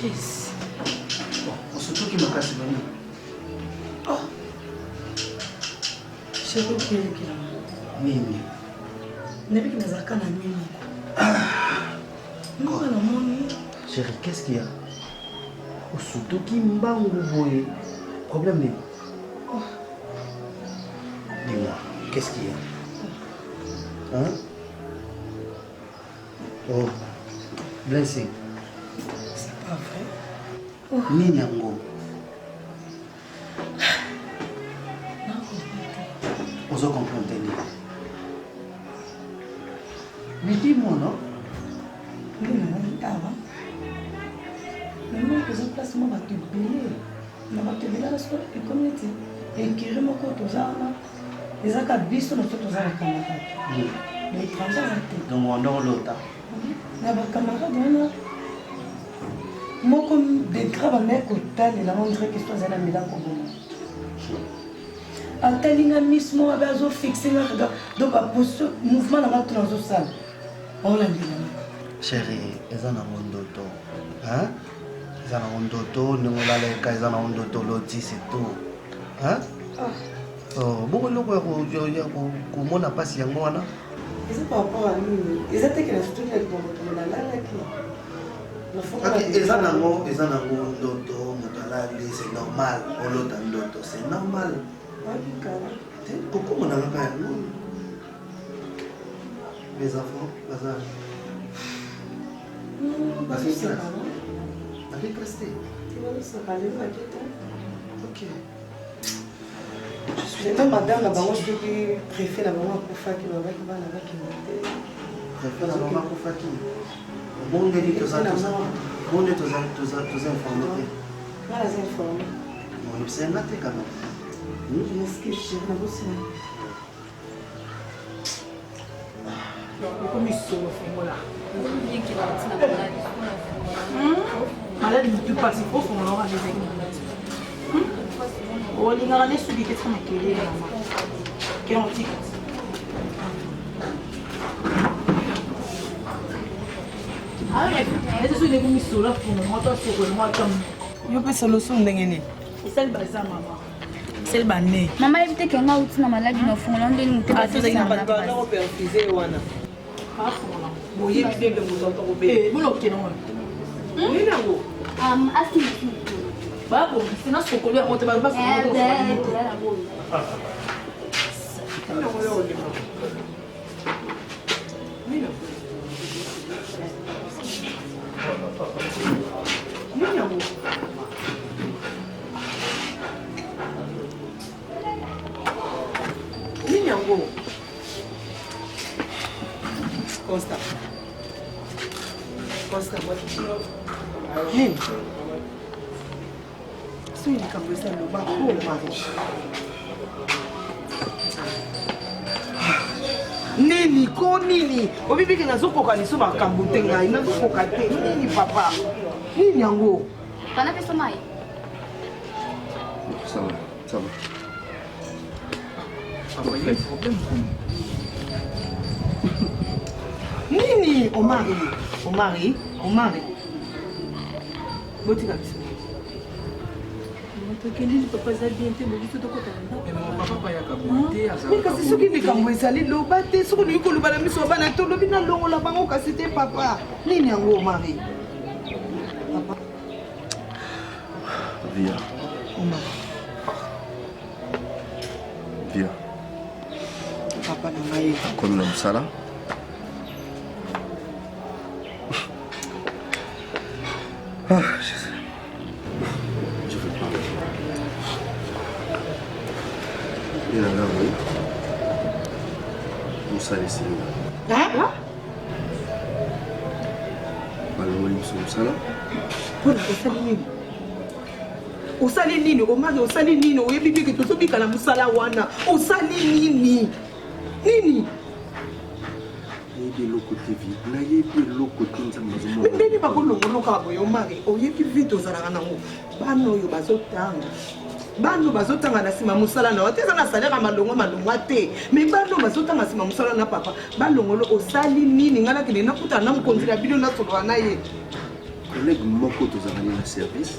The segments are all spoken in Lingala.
Yes. On se trouve qui m'a cassé la nuit. Oh. Je veux bien qu'il a. Nini. Depuis qu'il a quand nuit. Non, non, chérie, qu'est-ce qu'il y a? Surtout qui m'a envoyé. Problème n'est. Dis-moi, qu'est-ce qu'il y a? Hein? Oh, blessing. C'est pas vrai. Oh. Nini Ango. On se comprend. Mais dis-moi, non? Oui, mais avant. Maintenant que je place, moi, je vais te bénir. Je vais te bénir à la communauté. Et qui remet encore tout ça. Les acabistes, nous sommes tous à la camarade. Les étrangers, donc on a l'autre. Les camarades, moi, comme des graves mecs au tal, il a montré que c'est un ami d'Ango. Altalinga mismo abazo fixé donc à pousser mouvement dans notre salle. On l'a dit. Chérie, ils en ont un dodo. Hein? Ils en ont un dodo, nous allons ils en ont un dodo, l'autre c'est tout. Hein? Oh, bon, le quoi, comment on a passé un mois là? C'est par rapport à nous. Ils étaient que la structure avec mon la ok, ils en ont un dodo, c'est normal. On l'autre un dodo, c'est normal. Pourquoi on a pas les enfants, bazar. Avec resté. Ok. Je suis madame la banque qui préfère la banque pour faire qui va avec la banque qui préfère la banque pour faire qui. Bon, on dit tout ça. Bon, on est tous informés. Voilà, c'est informé. Bon, c'est un athée quand même. Est-ce que je vais aussi? Comme ils sont au fond là. Malade, il ne passe pas au fond là. Oh, il y a des sujets qui sont maquillés là. Qui ont dit. Ah, mais est-ce que les commissions là pour moi, toi, c'est que moi, comme. Je peux solution d'engagner. C'est le bazar, maman. C'est le bané. Maman, évitez qu'elle ait une maladie dans le fond. On ne peut pas faire ça. On peut pas refuser. Ah, bon, il y a des gens qui ont été bon, ok, non. Oui, non. Bah bon, sinon ce qu'on lui a monté pas pas. Costa. Costa, Nini. Si il est comme ça, le bas, oh, le mari. Nini, ko Nini. Au bébé qui n'a pas de soupe à Kambutenga, il n'a pas de Nini, papa. Nini, Yango. T'en as fait ça, Maï? Ça va, ça va. Il y a un problème. Nini, on marie. Botika biso. Papa mais kasi soki likambo ezali loba te soki olingi koloba na miso bana te olobi nalongola bango kasi te papa nini yango omari papa Via. Via. papa na ngai Comme l'homme ça là. Ah, je sais. Je veux pas. Il y a là, oui. Moussa les signes. hein Malou, Moussa là. Pour osali nini omari osali nini oyebi biki tozobika na mosala wana osali nini nini ndeni bakolongoloka boye omari oyebi vite ozalaka nango bana oyo bazotanga na nsima mosala na yo te eza na salere ya malongwa te me bana oyo bazotanga nsima mosala na papa balongolo osali nini ngai nakende nakutana na mokonzi na bino nasolola na ye collègue moko tozalaki na service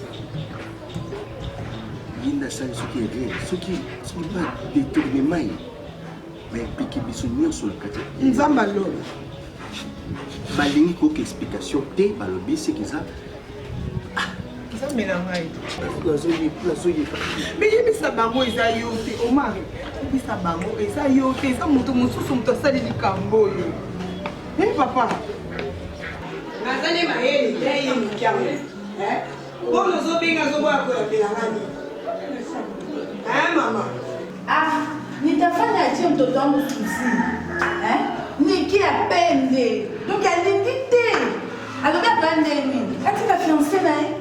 yinda sali soki erreur soki ba détourné mai mais piki biso nyonso na kati nzamba lolo balingi koyoka explication te balobi seki eza ezamela ngai nazoyeba meyebisa bango eza yo te omari yebisa bango eza yo te eza moto mosusu moto asali likambo oyo papa nazali mayele te ye mikiango mpono ozobenga azoboya koyambela ngani mama nitafanya atie mtoto wangu susi niki apende donc alingi te alobi akandeni atika fiance na ye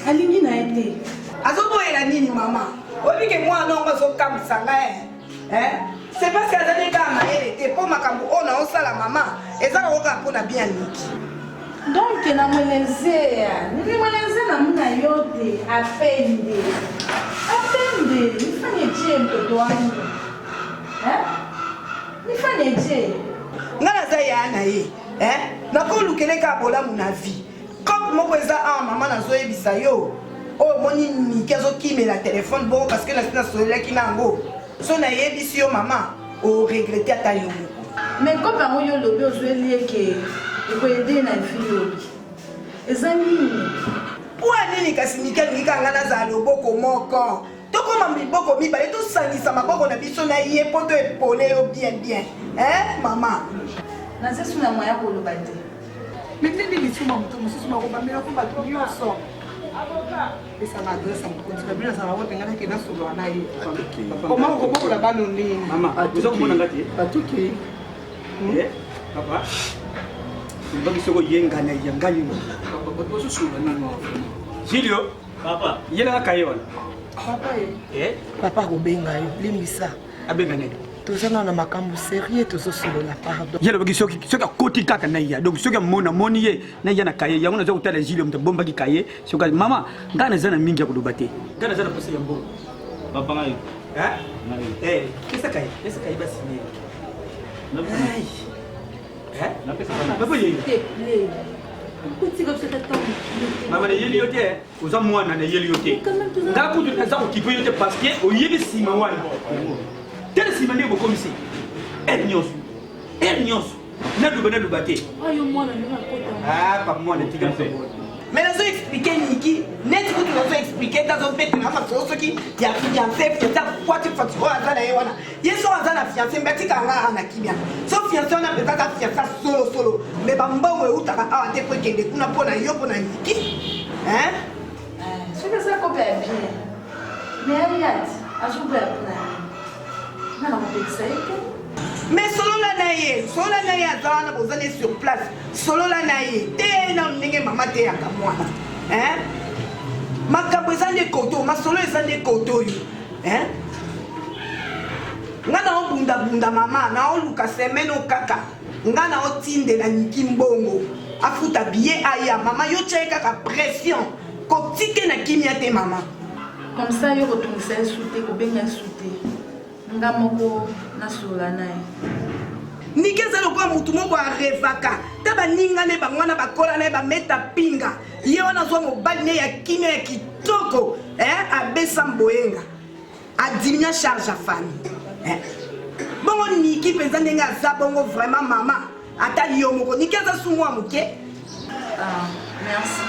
alingi na ye te azoboyela nini mama obike mwana ongo azokambisa ngai c'est parce que azali kaka mayele te mpo makambo oyo naosala mama eza kokoka mpona bien niki donc namwelezea nilimwelezea namuna yo te apende nifanye je mtoto wangu nifanye je ngai naza ya na ye nakolukele kaka bolamu na vie comme moko eza awa mama nazoyebisa yo oyo omoni miki azokimela telefone bongo parce que nasi nasolelaki na yango so nayebisi yo mama oregrete ata yo moko mais kope yango yo lobi ozweli eke ekoyede na vi yobi eza nini po anini kasi miki alingi kaka ngai nazala loboko moko tokoma miboko mibale tosangisa maboko na biso na ye mpo to epole yo bien mama nazesu na moya koloba te metindi lisuma moto mosusu makobambela po bato nyonso esanga adresse ya mokonzi na bino azala ngo mpenga nake nasolola na ye koma kobokola bano nini oza komona nga te atoki papa mbaki soko yengana ya ngai ozosolola nano silio papa yelaka kaye wana papa akobenga yo limbisa abenga nani toza na makambo sérieux tozosolola pardon yele baki soki akoti kaka na ya donc soki amoni ye na ya na kaye yango naza kotala jile moto abombaki kaye soki mama ngai naza na mingi ya koloba te ngai naza na posa ya mbongo papa ngai kesa kaye basi papa ye mama na yeli yo te oza mwana na yeli yo te ngai kutu naza kokipe yo te parce que oyebi nsima wana tele nsima nde bokomisi ere nyonso naluba te pa mwana tika mais nazo explike niki neti kutu nazo explike tazobetela maso soki ya fiancé kwati fati oyo aza na ye wana ye so aza na fiancé mbe atikanga ana kimia so fiancé wana mpenza aza fiancé solosolo me bambongo eutaka awa te po ekende kuna mpo na yo mpo na niki soki eza kope ya bien me ayati azoboya mpona nana kopekisa ye te mais solola na ye aza wana bozali sur place solola na ye te na ndenge mama te yaka mwana makambo eza nde koto masolo eza nde koto oyo nga naobundabunda mama naoluka semaine okaka nga naotindela niki mbongo afuta biye aya mama yo tya ye kaka pression kotike na kimia te mama comme ça yo kotungisa ye su te kobenga ye su te nga moko nasolola na ye niki eza lokola motu moko arevaka ta baninga ne bango wana bakola na ye bameta pinga ye wana azwa mobali ne ya kimia ya kitoko abesa mboyenga adiminia charge ya famille bongo niki mpenza ndenge aza bongo vraiment mama ata yo moko niki aza sumu ya moke merci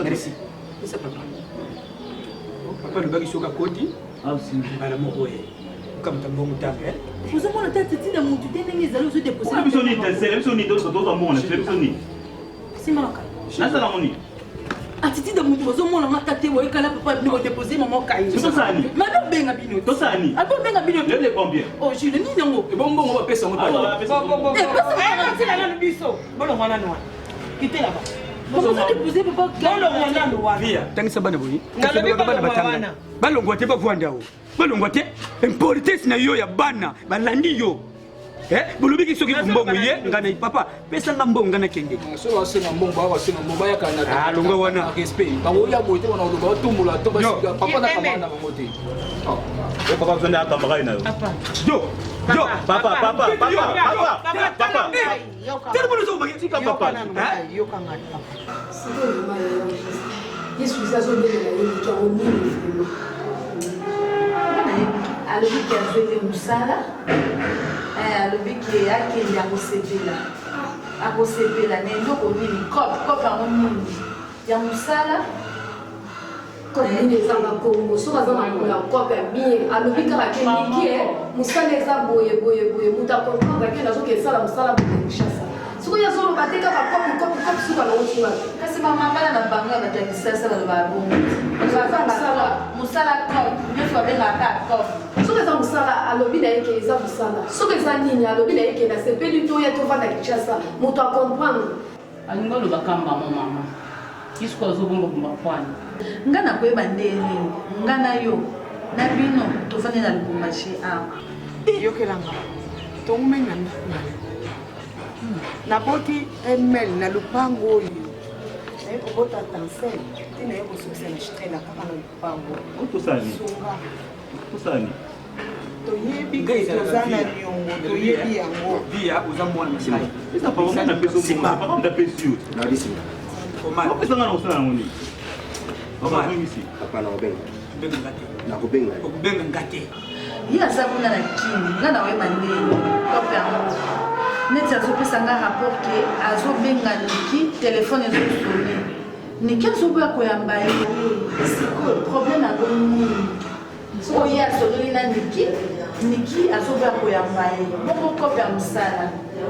merci papa lobaki soki akoti bala moko ye okamata mbongo ntango ozomona ta titi na motu te ndenge ezali ozodepose biso nini tesele biso nini tozomona tele biso nini simalaka nasala moni atiti de motu ozomona nga ta te boyekala papa bino bodepose mama kaye tosani madobenga bino tosani abobenga bino lele combien oh jule nini yango ebongbongo bapesa yango na biso bolongwa nano wana kite laba tangisa bana boyi bana batanga balongwa te bavwanda o balongwa te importance na yo ya bana balandi yo bolobi ki soki mbongo ye ngana papa pesa nga mbongo ngana kenge so wa senga mbongo ba senga mbongo ya kana ah longa wana respect ba wo ya bote wana lo ba tumula to ba siga papa na kama na mote e papa zona akamara ina yo yo papa tell mo zo magi tika papa yo kanga Yesu zazo mbele na yeye kwa nini filo alobiki azweli musala alobiki akende akosepela na eloko nini cope yango nini ya musala nini eza na kongo soki aza na kongo ya cope ya bien alobi kaka kendiki mosala eza boye moto akomprendre ke nazoki esala mosala boye kinshasa soki azoloba te kaka kope suka naoti wapi kasi mamambala na bango ya bato ya kisasa baloba bongo mosala cope nyonso babengaka cope soki eza mosala alobi na ye ke eza mosala soki eza nini alobi na ye ke nasepeli to ye tovanda kinshasa moto akomprendre alingi aloba kamba mo mama isiko azobombabomba kwani nga na koyeba nde nini nga na yo na bino tofandi na lubumbashi awa yokelanga tokumenga naboti email na lupango oyo naye kobota tansel ti naye kosokisa na shitela kaka na lupango tosani toyebi ke toza na niongo toyebi yango via oza mwana masai eza papa na peso papa na peso yo na disimba omala pesa nga na osala yango nini papa ngisi papa na obenga benga ngate na kobenga okubenga ngate ye aza kuna na kini nga na oyeba ndeni kope yango neti azopesa nga rapport ke azobenga niki telefone ezosone niki azoboya koyamba ye sikoyo problème yango nini oyo ye asololi na niki azoboya koyamba ye bongo kope ya mosala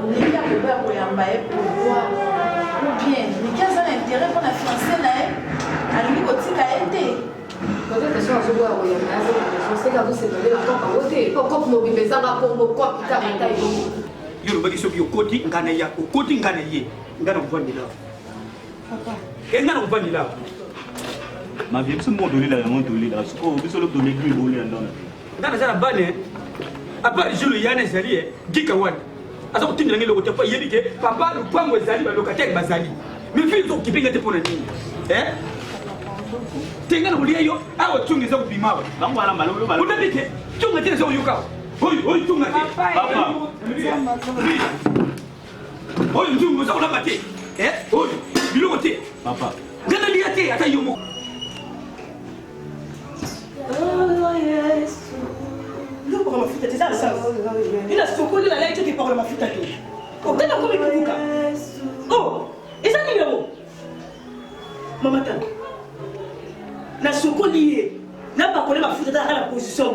niki akoboya koyamba ye pourquoi ou bien niki aza na intérêt mpo na fiancé na ye alingi kotika ye te peut-être so azoboya koyamba seki azosepelela kopa ngo te po kope mobimba ezanga kongo kope kaka yo yo lobaki soki okoti ngana ya okoti ngana ye ngana kovandela ngana kovandela ma vie biso mo dolila yango dolila siko biso lo dolila ki bolela ndona ngana zala bane apa julu yana ezali gika wana aza kotindela ngi lokoti pa yebi ke papa lupango ezali balokataire bazali mais fi zo kipinga te pona nini tenga na kulia yo awa tungi za kupima ba bango bala malo bala unabike tunga tena zo yuka oyi tunga te papa oyi tunga za kulamba te oyi biloko te papa ngana liya te ata yomo Nous pour ma fille, c'est ça le sens. Il a secoué la lettre qui parle ma fille. Oh, t'es encore avec Kuka. Oh, et ça numéro. Maman, t'as. Na secoué, n'a pas collé ma fille dans la position.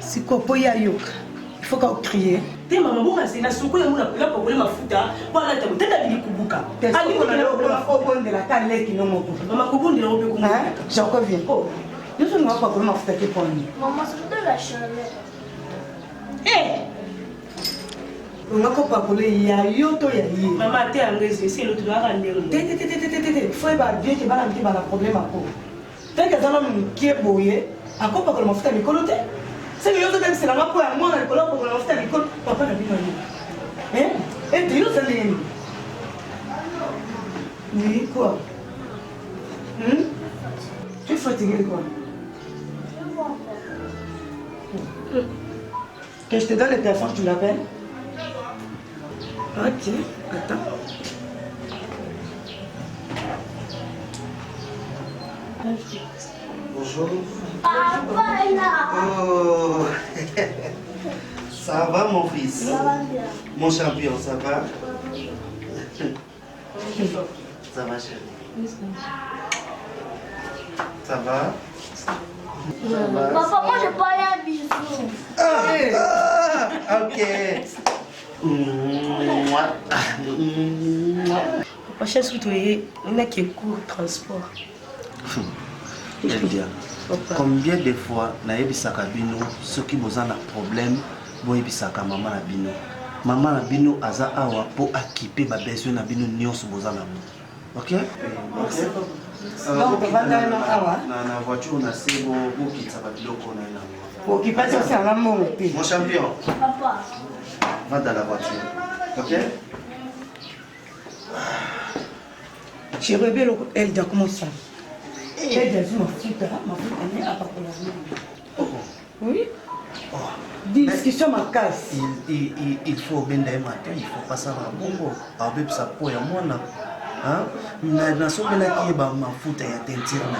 Si quoi, ya yoka. Il faut qu'on crie. T'es maman, bon, c'est na secoué, on a pas collé ma fille. Voilà, t'as peut-être à dire Kubuka. T'es au bon de la taille qui n'ont pas. Maman, Kubun, il a oublié Kubuka. J'en reviens. Oh. Nous sommes pas vraiment fait pour nous. Maman, c'est de la chaleur. Eh! On a pas parlé, il y a yoto ya yi. Maman, t'es engagée, c'est l'autre doit rendre. Tété, faut pas bien que balance qui va la problème à quoi. Tant que ça l'homme qui est boyé, à quoi pas que le mafia mi colote. C'est que yoto c'est la main pour moi la colote pour le mafia mi colote. Papa n'a pas dit. Eh? Et tu nous as dit. Oui, quoi? Tu es fatigué quoi? Que je te donne le téléphone, tu l'appelles? Ok, attends. Bonjour. Papa est là. Oh. Ça va mon fils? Ça va bien. Mon champion, ça va? Ça va chérie? Ça va? Papa, moi j'ai pas eu un bisou. Ok. Papa, surtout, on a qui court transport. Elia, combien de fois nayebisaka bino soki boza na problème boyebisaka mama na bino. Mama na bino aza awa po akipe ba besoin na bino nyonso boza na mo. OK? Donc, na voiture na sebo bokitsa ba biloko na ina. Occupation c'est un amour. Mon champion. Papa. Va dans la voiture. Ok? J'ai rêvé elle dit comment ça. Elle a dit ma fille n'est pas pour la vie. Oui? Discussion ma casse. Il faut bien des matins, il faut passer à la bongo. Avec sa peau et moi là. Hein? Na so bela ki ba mafuta ya tentire na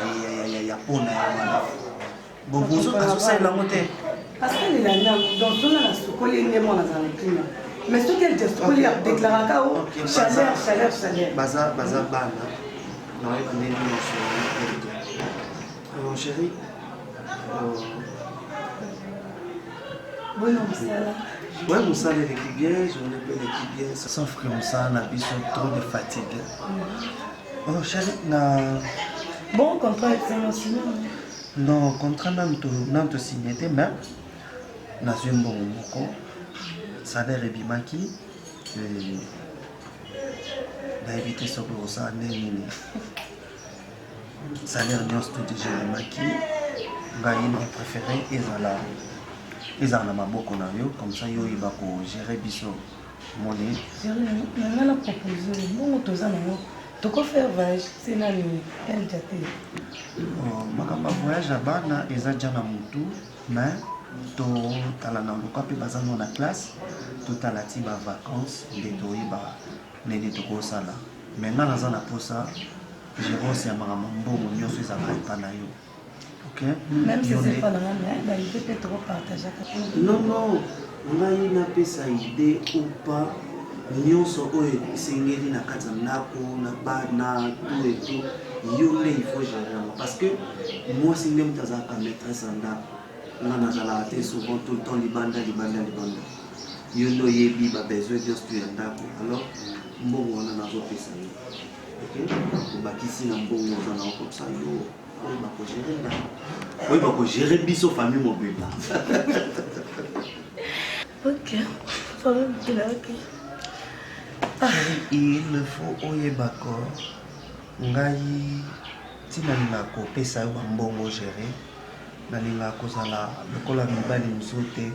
ya pona ya wana. Bobozo asosa la moté. Parce que les gens dans tout la sokoli ndemo na za climat. Mais ce qu'elle dit sokoli a déclaré kao chaleur. Baza bana. Non, on est sur. Oh chérie. Oui, non, ça là. Ouais, mon salaire est bien, je ne peux l'équipe bien. Sauf que mon salaire a trop de fatigue. Oh chérie, na. Bon contrat est signé. Non, contrat n'a pas signé, mais na suis un bon moko. Salaire est bien qui. Na éviter ce que ça n'est ni. Salaire n'est tout déjà maki. Gagne mon préféré et zala. Ils ont beaucoup de comme ça, ils vont gérer biso monnaie. Je vais la proposer. Bon, tu as faire voyage, c'est là elle dit. Ma voyage à Bana, ils ont déjà mutu, mais tu as la naloka puis bazan dans la classe, tu as la tiba vacances, de toiba, ne de toko sala. Maintenant, dans la posa, j'ai reçu un mambo, nous sommes à Panayo. Même si c'est pas dans la main, il peut trop partager. Non, on a une idée ou pas. Nous sommes na Kazanako, na Bana, tout et tout. Il faut gérer. Parce que moi, si même tu as maîtresse en date, on a souvent tout le temps les bandes. You know, il y a besoin de se alors, bon, on a un autre ça. Ok? On va ici, on a comme ça. Oui, il faut gérer biso famille mobile là. Ok. Il faut oye bako. Ngai tinalinga ko pesa yo mbongo gérer. Nalinga ko sala lokola mibali musote.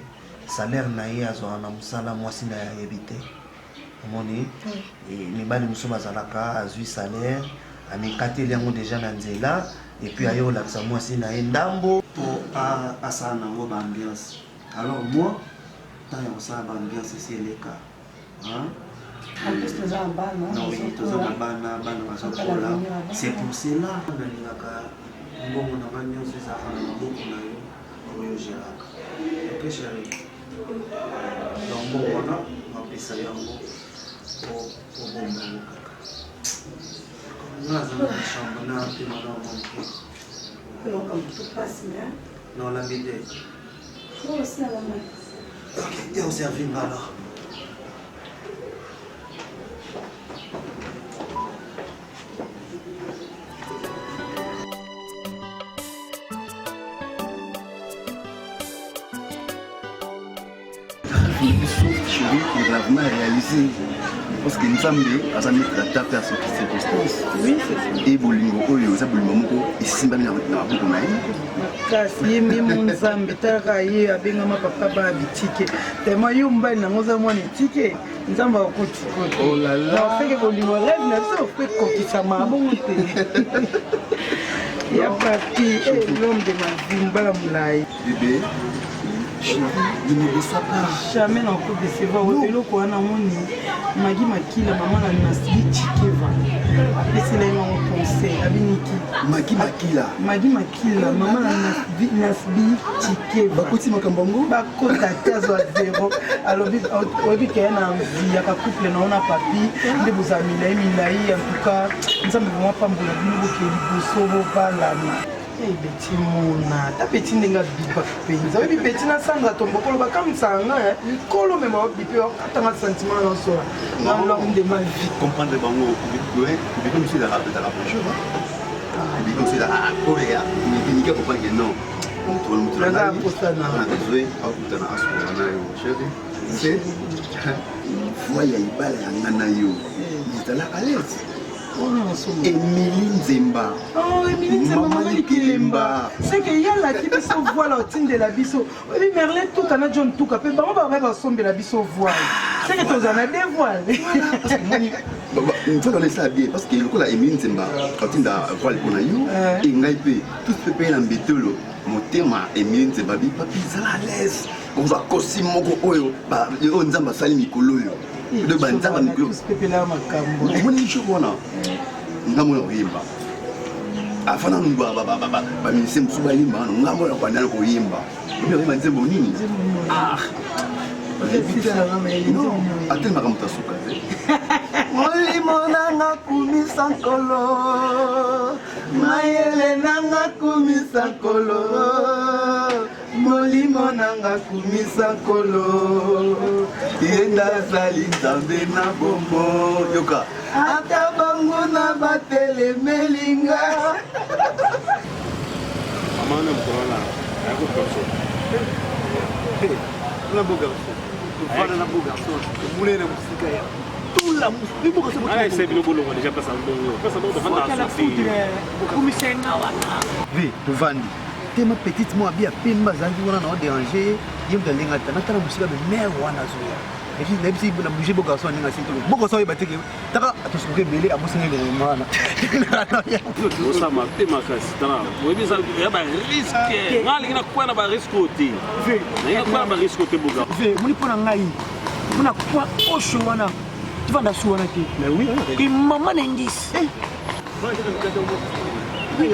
Salaire na ye azwa na musala mwasi na ya ebite. Omoni mibali muso bazalaka azwi salaire. Amikateli yango déjà na nzela. Et puis ayo la moi si na ndambo pour à ça na ngo ambiance. Alors moi tant on ça ambiance c'est le cas. Hein? En plus tu as un ban non oui tu as un ban c'est pour cela on a linga mbongo na banyo c'est ça na maboko na yo oyo géraka. OK chérie. Donc bon on a pesa yango pour bomba kaka. Non, tout passe bien. Non, la BD. Non, c'est la main. Ok, t'es au service là. Chérie, il va vraiment réaliser. Parce que nous sommes adaptés à cette circonstance. Oui, c'est ça. Et Bolingo, ça Bolingo, et Simbani a beaucoup de kasi même nzambe taka ye abengama papa ba bitike tellement yo mbali na ngoza mwana tike nzambe akoti koti oh la la na feke bolingo rêve na so fait kokisa mabongo te ya papi et l'homme de ma vie mbala mulai bébé chérie, ne déçois pas. Jamais n'en peut décevoir. Et là, quand on a moni, Maggie Makila, maman la nasli Chikeva. Après c'est là ils m'ont pensé. Abiniki. Maggie Makila. Maggie Makila, maman la nasli Chikeva. Bakoti makambongo. Bakota tazo à zéro. Alors obi qu'il y a un envie, à couple non on a papi, de vous amener milai en tout cas, nous sommes vraiment pas bon nous qui bosso pas là. Eh beti mona, ta beti ndenga bipa penza. Obi beti na sanga tombokolo ba comme ça nga ikolo même ba bipi atanga sentiment na so. Na l'homme de ma vie. Comprendre bango, ouais, mais comme c'est la bonjour. Et comme c'est la Corée, mais ni que pas que non. Tout le monde là. On a besoin à kutana asura na yo, chérie. C'est voyez ibala ya ngana yo. Il est là à l'aise. Émilie Nzemba. Oh, Émilie Nzemba, maman Kilemba. C'est que yala qui biso voile au team de la biso. Oui, Merlin tout kana John tout capé. Bah on va somber la biso voile. C'est que tu en as des voiles. Il faut donner ça bien parce que le coup la Émilie Nzemba quand il a voile pour nous et ngaipe tout ce pays l'embêtelo. Mon thème Émilie Nzemba bi papi ça la laisse. On va cosimo moko oyo ba yo nzamba sali mikolo yo. De banzamba mikolo. Tout ce peuple là makambo. Mon ni chokona. Ngamona kuyimba. Afana nungwa ba ministre msuba yimba ngamona kwa ndalo kuyimba. Ubi yimba nzembo nini? Ah. Atel makamta suka. Molimo nanga kumisa kolo. Mayele nanga kumisa kolo. Molimo nanga kumisa kolo. Yenda sali nzambe na bombo. Yoka. Ata bango na batele melinga. Amana mkola. Yako kapso. Na boga. Fala na boga. Mulher na música ya. Tout la musique. Pourquoi c'est Ah, c'est le boulot déjà passe en boulot. Passe en boulot devant la sortie. Commissaire Nawana. Vi, tu vandi. Tema petite moi bien pemba zangi wana na déranger. Yem de linga tana tana musique be mer wana zoya. Et puis même si na bouger boga so ninga sinto. Boga so bateke. Taka atusuke bele abusenge le mana. Osama tema kasi tana. Webi za ya ba risque. Ngali na kwa na ba risque oti. Vi, na kwa ba risque oti boga. Vi, muni pona ngai. Muna kwa osho wana. Tu vas dans wana ki. Mais oui, qui maman n'indis. Eh. Oui.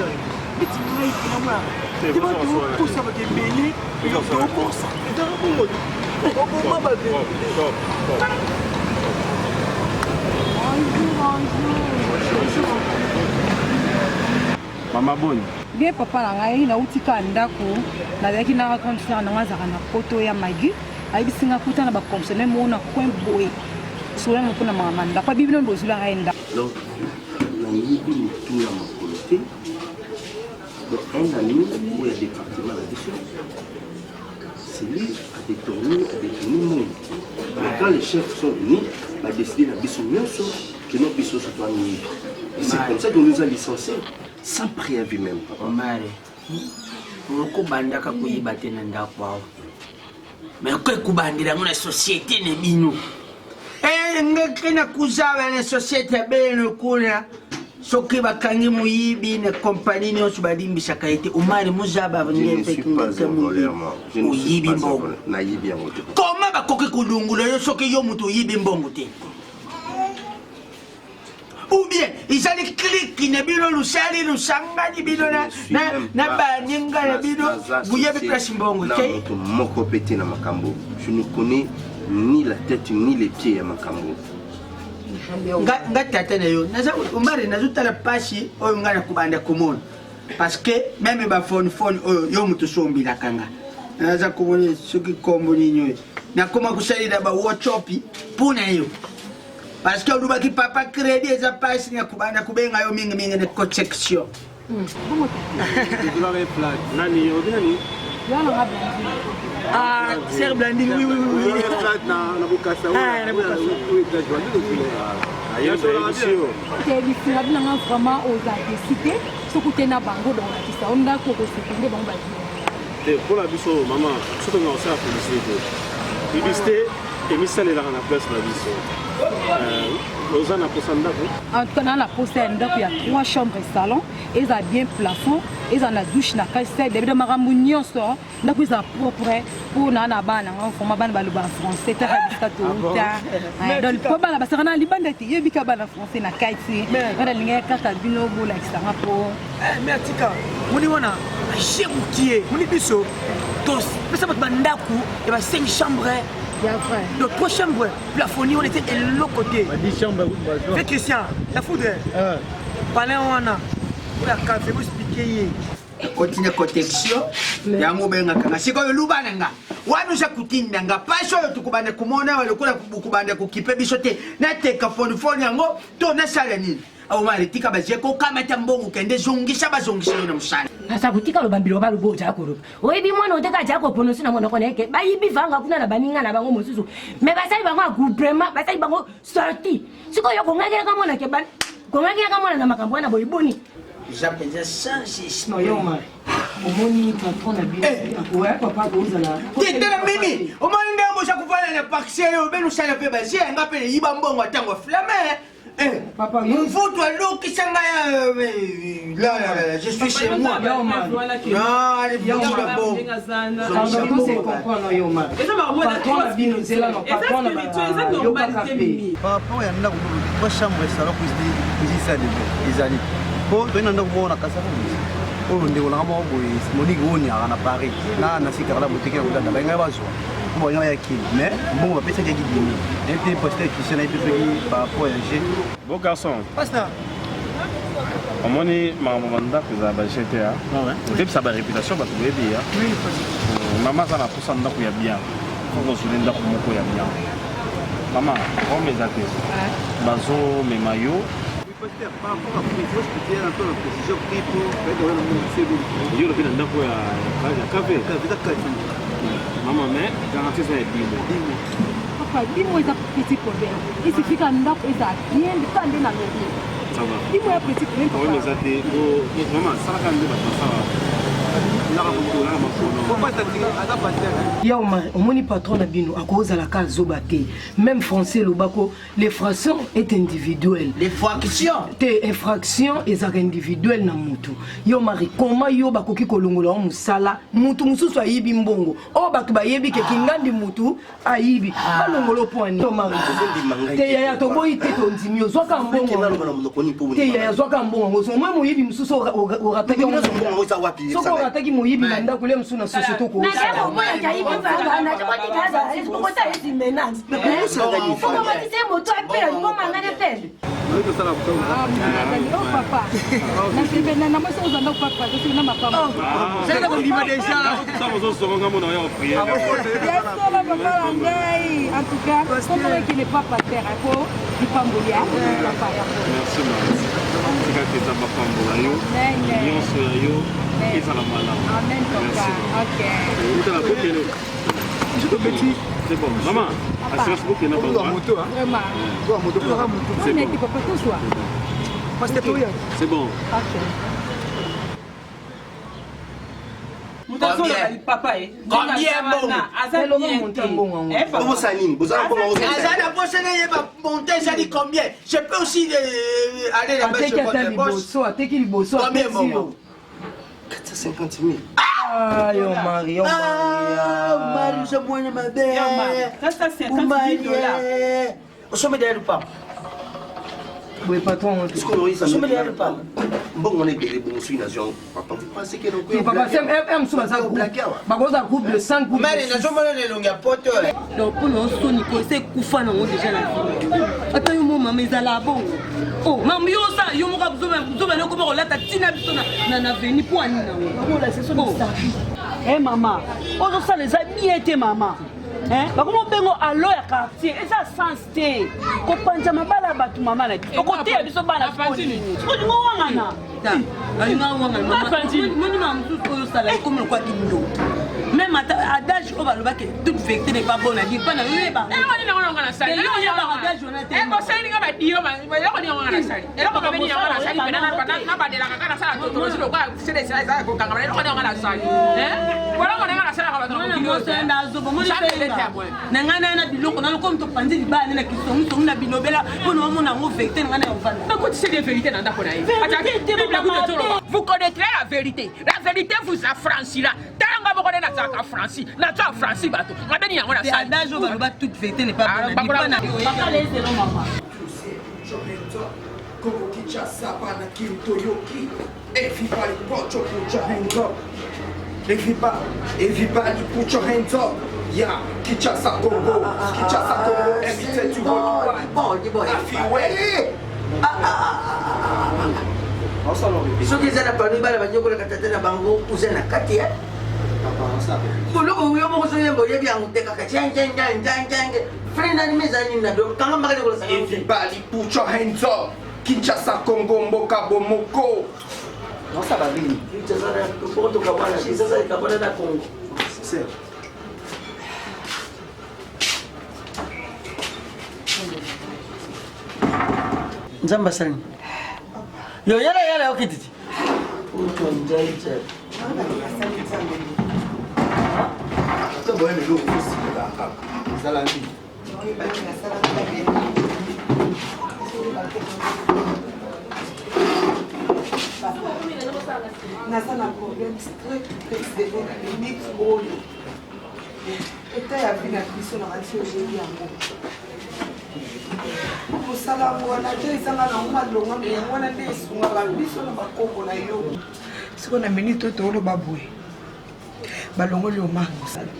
Petit mec là moi. Tu vas tout ça va te mêler. Tu vas bon ça. Mama bonne. Bien papa na ngai na utika ndako na yaki na confiance na ngazaka na poto ya magi ayibisinga kutana ba commissionnaire mona coin boy sola mo pona mama nda pa bibilo ndo zula ngaenda donc na yibi tout la makoloté donc un ami où il y a des départements là-dessus c'est lui a détourné le monde mais quand les chefs sont venus il a décidé la biso nyonso que nos biso soit mis et c'est comme ça qu'on nous a licenciés sans préavis même Omar moko bandaka kuyiba tena ndako awo mais ko kubandira ngona société ne bino ngekena kuzaba na société beno kuna soki bakangi muyibi na compagnie nyonso badimbisa kaite Omar muzaba ngepeki uyibi mbongo na yibi yango te koma bakoki kudungula yo soki yo mutu uyibi mbongo te ou bien ils allaient cliquer ne bino lusali lusangani bino na baninga na bino buyebi place mbongo te moko pété na makambo je ne connais ni la tête ni les pieds à makambo nga tata na yo naza Omar nazutala pasi oyo nga na kubanda komona parce que même ba phone oyo yo mutu sombila kanga naza kubona soki kombo ninyo na koma kusalida ba WhatsApp puna yo parce que on qui papa crédit eza pasi na kubanda kubenga yo mingi ne connexion nani yo nani yana ngabe ah ser blending oui na bukasa te bifinga bina nga vraiment aux adécité soki te na bango donc na kisa on ndako ko sekende bango ba te pour la biso maman soki nga osala publicité publicité emisalelaka na place na biso oza na posa ndako en tout cas na la posa ya ndako ya 3 chambres et salon eza bien plafond eza na douche na kase de makambo nyonso ndako eza propre pour na bana nga foma bana baloba français ta habita tout donc po bana basaka na libanda te yebika bana français na kati ngana linga kaka bino bola kisanga po mais atika muni wana chemukie muni biso tos pesa bat bandako et ba 5 chambres. Donc 3 chambres, plafonnier, on était de l'autre côté. 10 chambres, fait Christian, la foudre. Parlez on a. Pour la café, vous expliquez. Continue protection. Yango benga kanga. Siko yo lubana nga. Wanu za kutinda nga. Paso yo tukubande kumona wale kula kubande kukipe bisote. Na teka phone yango to na sala nini. Au mali tika bazeko kama tambongo kende zongisa bazongisa yo na musala. Asa kutika lo bambilo ba lubo jako lo. Oyibi mwana oteka jako ponosi na mwana koneke. Ba yibi vanga kuna na baninga na bango mosusu. Me basali bango groupement, basali bango sorti. Siko yo kongakela kama mwana ke ban comment il y a comme on a makambo na boyboni j'appelle ça c'est non yo mari omoni patron na bien ouais papa kozala tena mimi omoni ndembo cha kufanya na paxi yo benu sala pe ba je nga pe yiba mbongo tango flame papa mvuto alokisanga là je suis chez moi non allez bien bon c'est comprendre yo mari patron na bino zela no patron na yo bakapé papa ya ndako ba chambre sala kuzisa de ezali po tona ndako bona kasaka oyo ndeko nanga moko boye moniki oni aka na paris na sikaka la boteke ya kolanda bayengai bazwa boyenga bayakili mais mbongo bapesaki yaki dimi nayebi te pasteur christian nayebi te soki barapport ya g beau garçon pasteur omoni makambo bandako ezala baje te otebisa baréputation bato boyebi ya mama aza na posa ndako ya bien foko ozuli ndako moko ya bien mama rome eza te bazomema yo pasteur par rapport à précision je peux dire un peu la précision pris pour faire dans le monde c'est yo lobi na ndako ya cave mama mais garantie eza ya bimo papa bimo eza petit problème il suffit que ndako eza bien tande na lobi ça va bimo ya petit problème papa mais eza te mama salaka nde bato basala ya omoni patron na bino akozalaka azoba te même français lobako l'infraction est individuelle te infraction ezaka individuelle na mutu yo mari koma yo bakoki kolongola wa musala mutu mususu ayibi mbongo o bato bayebi ke kingandi mutu ayibi balongolo poani yo mari te yaya toboyi te tondimi ozwaka mbongo te yaya zwaka mbongo omwe moyibi mususu orataki soko orataki moyibi na ndako le musu na société ko Amen, papa. Ok. C'est bon, maman, assurance beaucoup qu'il n'y a pas de moto. Vraiment. C'est bon. C'est bon. Papa, combien? Je peux aussi aller là-bas. 450 000. Ah, yo Marie, Marie, je bois ma belle. Ça, c'est 50 $. Au sommet derrière le pas. Oui, patron. Au sommet derrière le pas. Bon, on est guéri, bon, on suit nation. Papa, vous pensez que nous. Papa, c'est un sous la salle. Bagoza coupe de 5 coups. Mais les gens me l'ont apporté. Donc, pour nous, Sonico, c'est Koufan, on déjà la vie. Attends, un moment, mais à la bonne. Oh, maman, yo ça, yo mo kabzo me comment la tatina bisona na veni pour ani na wo. La session de ça. Eh maman, on ça les amis était maman. Hein? Ba comment bengo alo ya quartier, et ça sens té. Ko panja mabala batu maman na. Ko côté ya biso bana fantini. Ko ngo wangana. Alinga wangana maman. Moni maman tout ça là comme quoi kindo. Même adage au baloba que toute vérité n'est pas bonne à dire pas na yeba. Eh on est on ngana sali. Yo ya ba adage Jonathan. Eh ko sali nga ba dio ma. Yo ko ni on ngana sali. Eh ko beni ngana sali bena na ba de la kana sala to to silo kwa sele sala ko kanga ko ni on ngana sali. Wala ko ngana sala ka ba to ko senda zo bo moni na ngana na biloko na ko mto panzi libane na kisongo na bilobela ko no mona ngo vérité ngana ya ufana. Na ko tise de vérité na ndako na ye. Vous connaîtrez la vérité. La vérité vous affranchira. Tanga boko na saka Francis. Na toi Francis bato. Ngabeni yango na sali. Adage au baloba toute vérité n'est pas bonne. Pas na maman. Congo Kinshasa, Panakim, Toyoki, everybody put your hands up. Everybody put your hands up. Yeah, Kinshasa, Congo, everything you want to buy. I feel well. soki eza na parmi bana banyokolaka tata na bango uza na kati boloko yo moko soki boyebi yango te kaka janjanjanjanjange frendani mezani na do kanga mbaka nyokola sanga everybody put your hands up. Kinshasa, Congo, Mboka, Bomoko. nosa babili pokotoka bwana kisasa ikabona na Congo nzamba sani Yo yala okititi. utonjaija toboyeme lokusikaka kaka ezala nini naza na problème stricte na limite oyo eta ya vi na biso na kati ojeli yango kosala yango wana te ezanga nango malonga me yango wana nde esungaka biso na bakoko na yo siko na minute oyo tooloba boye balongoli yo mari mosala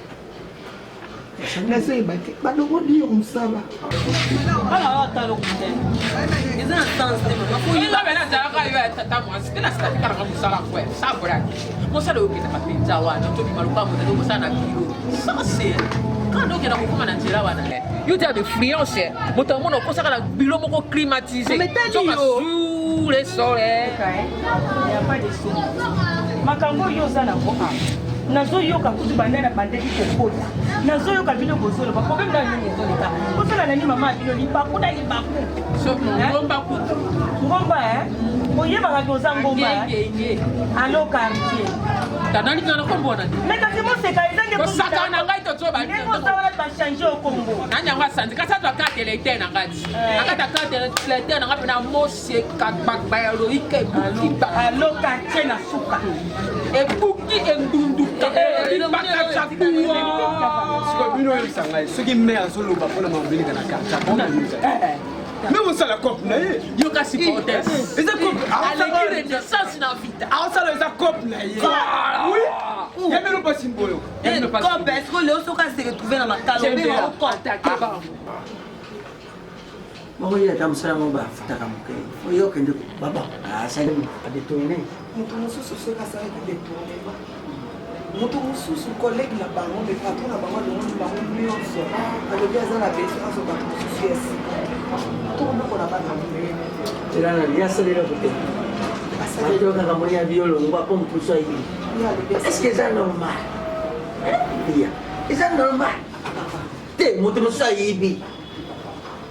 nazoyeba te balongoli yo mosala eza na sens te ezalaka yo ya tata mwasi te nasitatikaka mosala kwe sabraki mosala oyokendaka mpenza wana tobima lopango tete mosala na biro sase kana okenda kokoma na nzela wana yo te ya befluence moto amona okosaka na bilo moko climatise sur le soleil makambo oyo oza nango a nazoyoka kutu banda na bandeki kokota nazoyoka bino bozoloba problème na nini ezoleka osala nani mama ya bino libaku na libaku ngomba oyebaka oza ngomba alo quartier tanalingana kombona mais kasi moseka ezangeosaka na ngai tozobasala bachange okombo nanyango asanzi kasi atwa karte électeur na ngati nakata karte électeur na nga mpena moseka bayaloike ebukiba alo quartier na suka ebuki endunduka bino oyebisa ngai soki mare azoloba mpona mabelinga na karte me mosala cope na ye yo kasi portes eza aleki renaissance na vita aosala eza cope na ye yamelo mpasi mboyo cope est-ce que leo soki ase retrouve na makalo mokoyi ata mosala ngo bafutaka moke oyokende baba asali adetourne moto mosusu soki asalaki detourne moto mosusu collègue na bango me patron na bango alongoli bango nyonso alobi aza na beso azo bato mosusu ya sika tokomokola bana elana liasalela kote aetokaka moni ya biolongwa po mopusu ayibi est-ce que eza normal iya eza normal te moto mosusu ayibi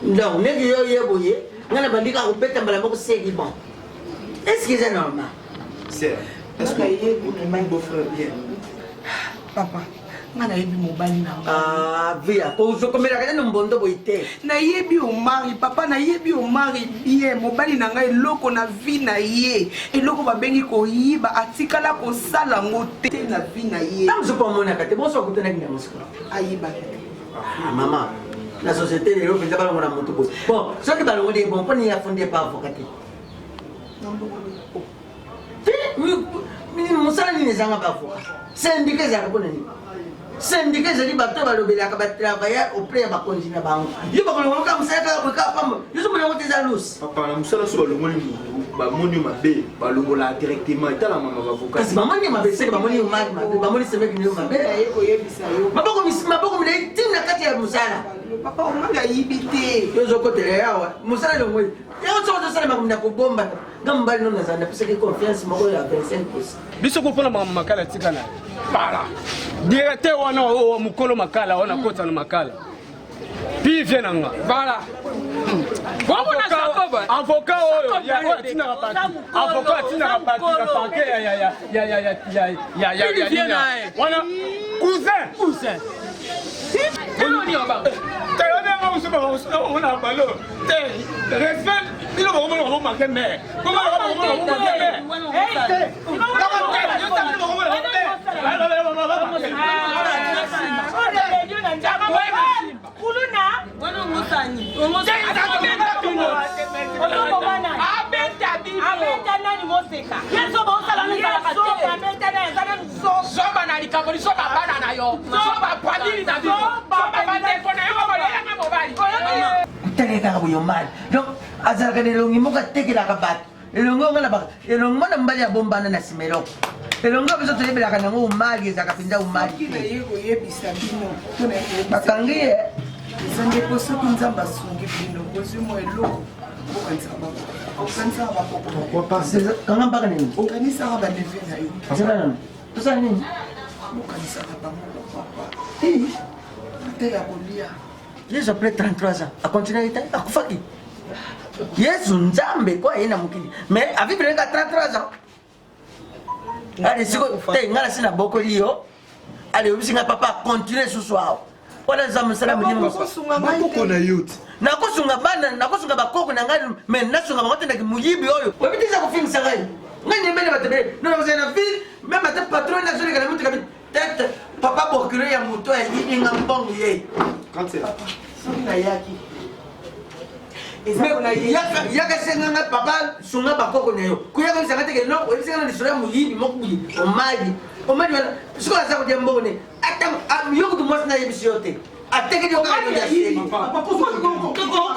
donc ndenge yo ye boye nga na bandika kobeta mbala moko seki bon est-ce que eza normal est-ce que ye beau-frère bien papa nga nayebi mobali na via ozokomelaka nano mbondo boye te nayebi omari papa nayebi omari bien mobali na ngai eloko na vi na ye eloko babengi koyiba atikala kosala ngo te na vi na ye ntango omonaka te boso akutanaki na mosika ayibaka mama na société lelo mpenza balongo na motu boye bon soki balongoli bon mponi yafundi epa avoka te mosala nini ezanga baavoka syndika ezalaka mpona nini syndika ezali bato balobelaka batravailleur auprès ya bakonzi na bango yo bakolongoloka mosala kaka koeka pamba yoso molongo te eza lusi papa na mosala so balongoli bamoni mabe balongola directement etala mama bavoka kasi bamoni mabe seke bamoni omaki mabe bamoni semeki nio mabe maboko milai tini na kati ya mosala papa omanga ayibi te yozokotela yawa mosala elongoli yango soko tosala makomi na kobomba nga mobali no nazala napesaki confiance moko ya 25%. biso kopona makala tika na bala directeur wana oyo mokolo makala wana kota na makala pi vie na nga bala avocat oyo avocat atinaka bati na parke ya wana cousin teyodenga usubaona balo te respect ilo bakomona bakomake mere soba na likambo lisoba bana na yo soba pwadili na bino soba bandeko na yo babolayanga mobali otalekaka boyo mali donc azalaka na elongi moko atekelaka bato elongi onga na baka elongi mwana mobali abombana na nsima eloko elongi biso toyebelaka nango omali ezalaka mpenza omali naye koyebisa bino bakangi ye eza ndeko soki nzambe asungi bino kozwi mo eloko okanisaka bakokokanga mpaka nini okanisaka baneve na yo azala nano tosala nini okanisaka bango papa te ya kolia yesu après 33 ans akontinue ita akufaki Yesu nzambe kwa yena mukili. Mais avec le 33 ans. Allez, si tu ngala sina boko liyo. Allez, obisinga papa continuer ce soir. Wala zamu salamu ni Boko na youth. Nakosunga bana, nakosunga bakoko na ngali, mais nasunga bangote na muyibi oyo. Wabitiza kufingisa ngai. Ngani mbele batebe. Non vous avez vu, même à ta patron na zoli kana mutu kabit. Tête papa procureur ya muto ya yini ngambongo ye. Quand c'est là. Sina yaki. Yaka senga papa sunga bakoko na yo. Kuya ko sanga teke no, we senga ni sura muyibi mokubi. Omadi. Omadi wala. Siko asa ko dembo ne. Atam yo ko mos na yebisi yote. Ateke yo ka ya yini. Papa ko ko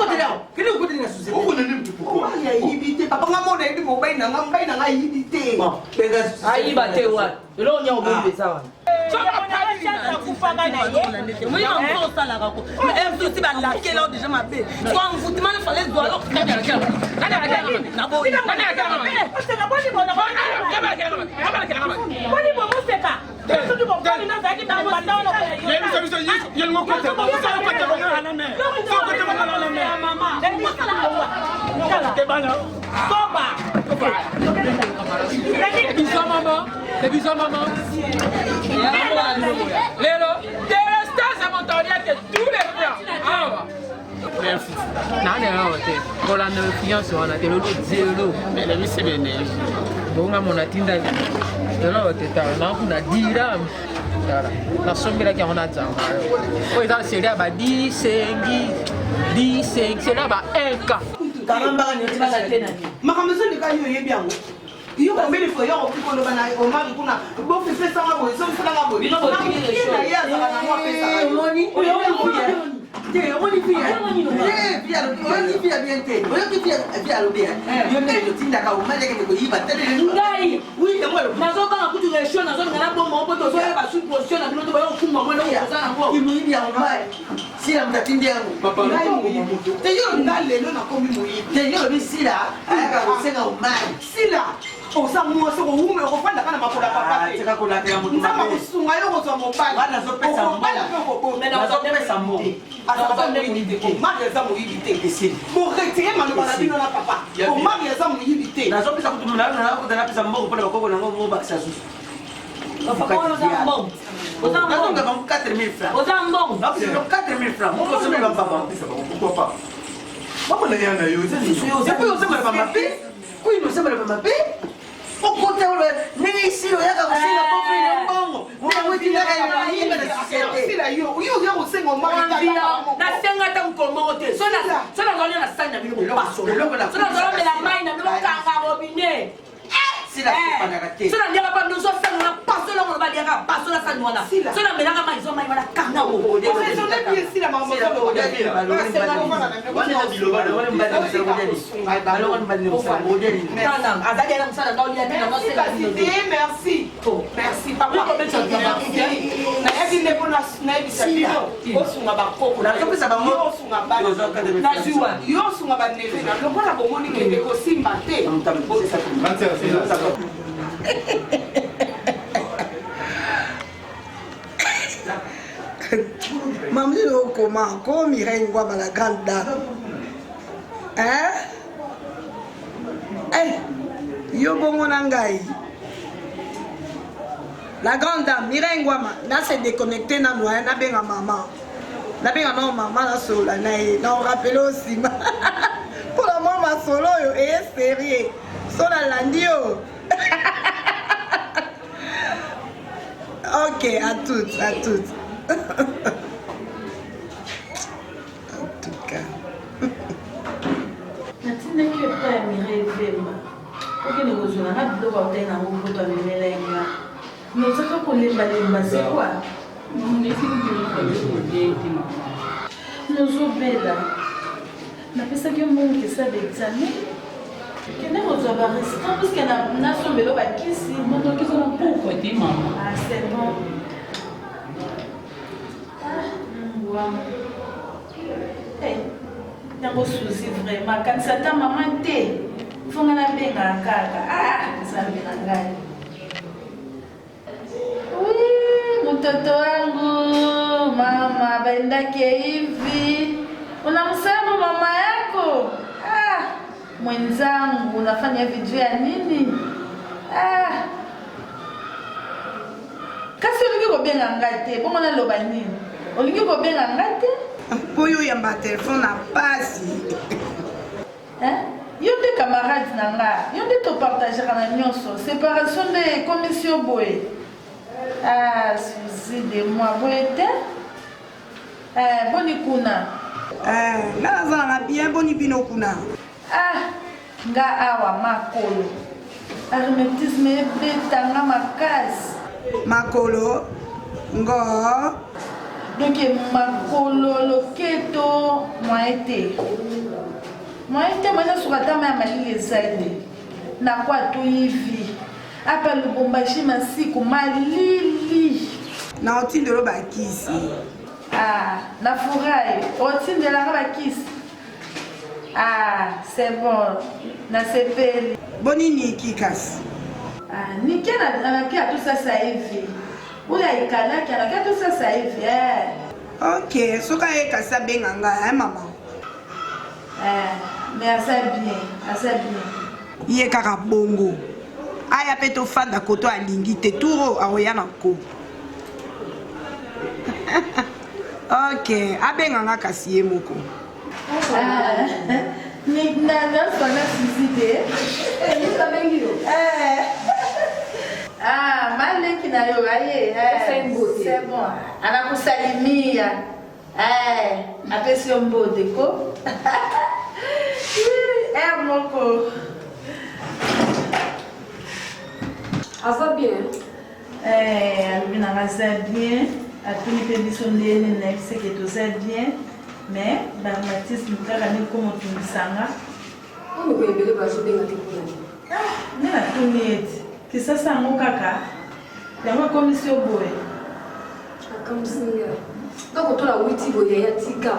de lao. Kini ko de na susi. Oko na nimtu pourquoi? Ya yibite papa ngamo na yidi mo bai na yibite. Bon, pega ayiba te wa. Lo nya obombe sawa. Lélo, t'es resté à mon temps, il y a tous les plans. Merci. Non, pour la fiance, on a des lots de mais la vie c'est bien. Bon, on a tinda. On a 10 rames. La somme là qu'on a déjà. Oui, ça c'est là, 10, 5, 10, 5, c'est là, 1 cas. Caramba, on est pas la tête. Ma maison de Kayo est bien. Yo ko mbele fo yo ko ko lo bana o mari kuna bo fi pesa ngabo so mfuna ngabo bino ko tiki na ya za na mo pesa moni o yo te o ni pia pia lo pia bien te o yo pia lo bien yo ne lo tinda ka o mali ke ko yiba tele ngai oui mo lo nazo bana kutu resho nazo ngana bo mo to so ba su position na bino to ba yo kuma mo lo ko za na ngo imuibi ya mali sila mtatindi yangu Papa te yo ndale no na komi muibi te yo bi sila aka ko senga o mali sila oza mwasi koume okofanda kana makola papa te nzamba kosunga yo kozwa mobalomari eza moyibi te boretire maloba na bino na papa omari eza moyibi te nazopesa kutumunapesa mbongo mpona bakoko nango mobakisa susu nazonga bango 4000 francs 4000 francs mokosomela bapapa Pourquoi pas? Maman na yana yo, c'est epuis osomela bamape kuini osomela bamape okota olo ndenge isilo yaka kosila pofele mbongo ndengwetinaka yoyiba na nasenga ta mokolo moko te so nazoli na sani na bino mopaso so nazolomela mai na bino mokanga robine so nandiaka pa nozosanga na paso longo baliaka paso na sani wana so namelaka mai zo mai wana kanga azaliana mosala merci papa nayaki nde mpo nayebisa bino osunga bakoko yo osunga baneve na lokola bomoni kende kosimba te Mamdi lo comment comme Mireille Ngwama la grande dame. Hein? Eh, yo bongo nangai. La grande dame Mireille Ngwama, là c'est déconnecté na noya na benga maman. Na benga non maman la sola na e, na on rappelle aussi. Pour la maman solo yo et sérieux. Sola landio. Ok, à toutes, à toutes. En tout cas. Natindaki epai ya Mireille Vemba okende kozwela nga biloko autali nango mpoto amemela nga nozaka kolembalemba sekwa nozobela napesaki yo mbongo kesa baexamen kende kozwa barestant puiske nasombelo bakisi motokizo na pourkua te mama ah c'est bon yango susi vraiment kanisa ata mama te fonga nabengaka kaka nzambe na ngai mtoto wangu mama baendaki hivi unamsema mama yako mwenzangu unafanya video ya nini? Kasi olingi kobenga ngai te, bongo naloba nini? Olingi kobenga ngai te? Po yo yamba telefone na pasi. Yo te camarade na nga, yo te to partagera na nyonso. Séparation de commission boye. Souci de moi boye te. Boni kuna. Nga zanga bien boni bino kuna. Nga awa makolo. Hermétisme ebetanga makasi. Makolo ngo donc makolo loketo moite mwana sukata ma malile zaidi na kwa tu hivi hapa Lubumbashi masiku malili na otindelo bakisi na furahi otindela bakisi c'est bon na sepeli boni niki kasi Niki anakia tu sasa hivi. Ula ikalaki anakia tu sasa hivi. Ok, soka eka sabe nganga mama. Mais assez bien. Ye kaka bongo. Aya peto fanda koto alingi te turo aoya na ko. Ok, abe nganga kasi ye moko. Ni na sana sisite. Ni sabengi yo. Maleki na yo aye. C'est bon. Anakusalimia. Apesi mbote ko. Moko. Asa bien. Alubina rasa bien. Atuni pe bisondele na que tout ça bien. Mais Baptiste mukala ni komo tumisanga. Ono ko ebele ba so benga tikuna. Nena tunieti. Kisasa ngokaka. Yango commission boye. Akamsinga. Donc to la witi boye ya tika.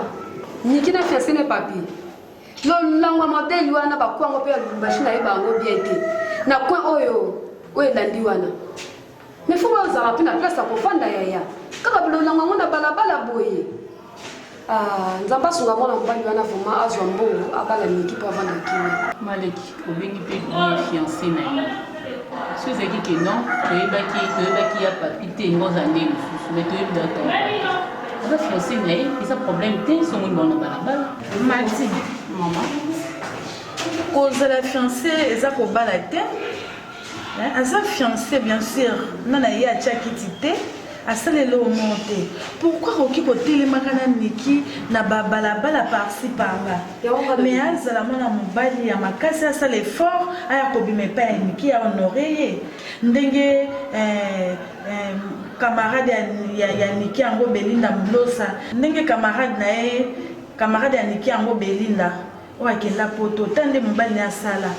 Nikina fiancé ne papier. Lo langwa modeli wana ba kwango pe Lubumbashi na yeba ngo bien te. Na kwa oyo landi wana. Mais faut pas uzara pe na place ya kofanda yaya. Kaka bilo langwa ngona balabala boye. Nzamba sunga mwana mbali wana vraiment azwa mbongo abala miki pa vanda kina. Maleki obengi pe fiancé na ye. Si vous avez dit que non, tu y a papier, tu es ngoza ndenge susu, mais tu es d'accord. On va fiancé na ye, et ça problème te so mon bon balabala. Martine, maman. Cause la fiancée eza ko bala te. Asa fiancé bien sûr, nana ye a tchakitité. Asalelo monte. Pourquoi Roki ko télémakana niki na balabala par-ci par-là. Mais azala mona mobali ya makasi asala effort aya ko bimepa niki ya honoré. Ndenge camarade ya niki yango Belinda Mlosa. Ndenge camarade ya niki yango Belinda. Oya kela poto tande mobali ya sala.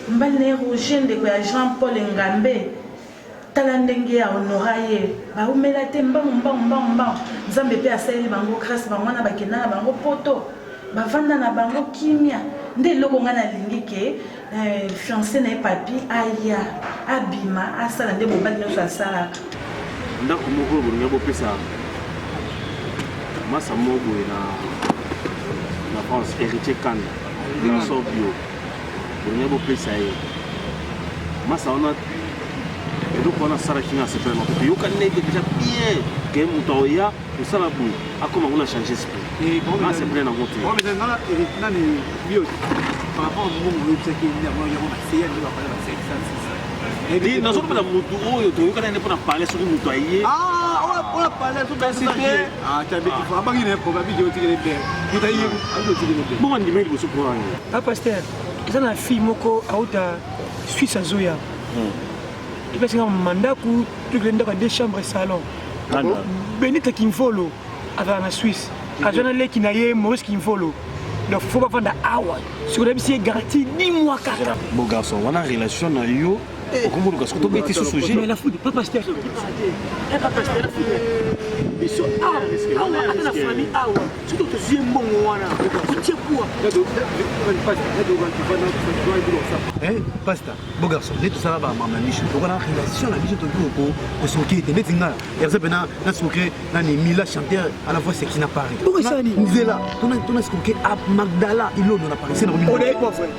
Mbali na Roger ndeko ya Jean-Paul Ngambe. Tala ndenge ya honoraye baumela te mbang nzambe pe asali bango grâce bango na bakenda na bango poto bavanda na bango kimia nde eloko nga nalingi ke fiancé na ye papi aya abima asala nde mobali nyonso asalaka ndako moko bolinga bopesa masa moko na France héritier kanda biso bio bolinga bopesa ye masa wana et donc on a ça qui a se fait donc yo kan né déjà bien que muto ya ça la boue a comment on a changé ce et comment c'est plein en côté ouais mais là ni bio par rapport au monde où c'est qu'il y a moi on a essayé de parler de ça et dit dans autre la muto yo to yo kan né pour parler sur muto yé on a parlé sur ben c'était tu as dit il faut pas qu'il ait problème vidéo tiré bien muto yé allo tiré bien bon on dit mais vous pour ah pasteur ça na fille moko auta Suisse azoya tu peux dire mandaku tu glendas à 2 chambres salon Benita Kimfolo avec la Suisse azona le kinaye Maurice Kimfolo donc faut pas vendre awa sur le c'est garanti 10 mois bon garçon on a relation na yo Comment le gars, quand on met sous sujet. Mais la foudre, pas pasteur. Pas pasteur, la foudre. Ils sont la famille, surtout que tu es bon, tu es quoi? Eh, pasta, beau garçon, les tout ça va, maman, Michel. Donc, on a une relation, la Michel, tout au soquet, t'es net, il y a ça, na soquet, na ni Mila chanteur, à la voix, c'est qui n'a pas rien. Pourquoi ça, nous est là, on a soquet à Magdala, il a pas c'est on est pas frère.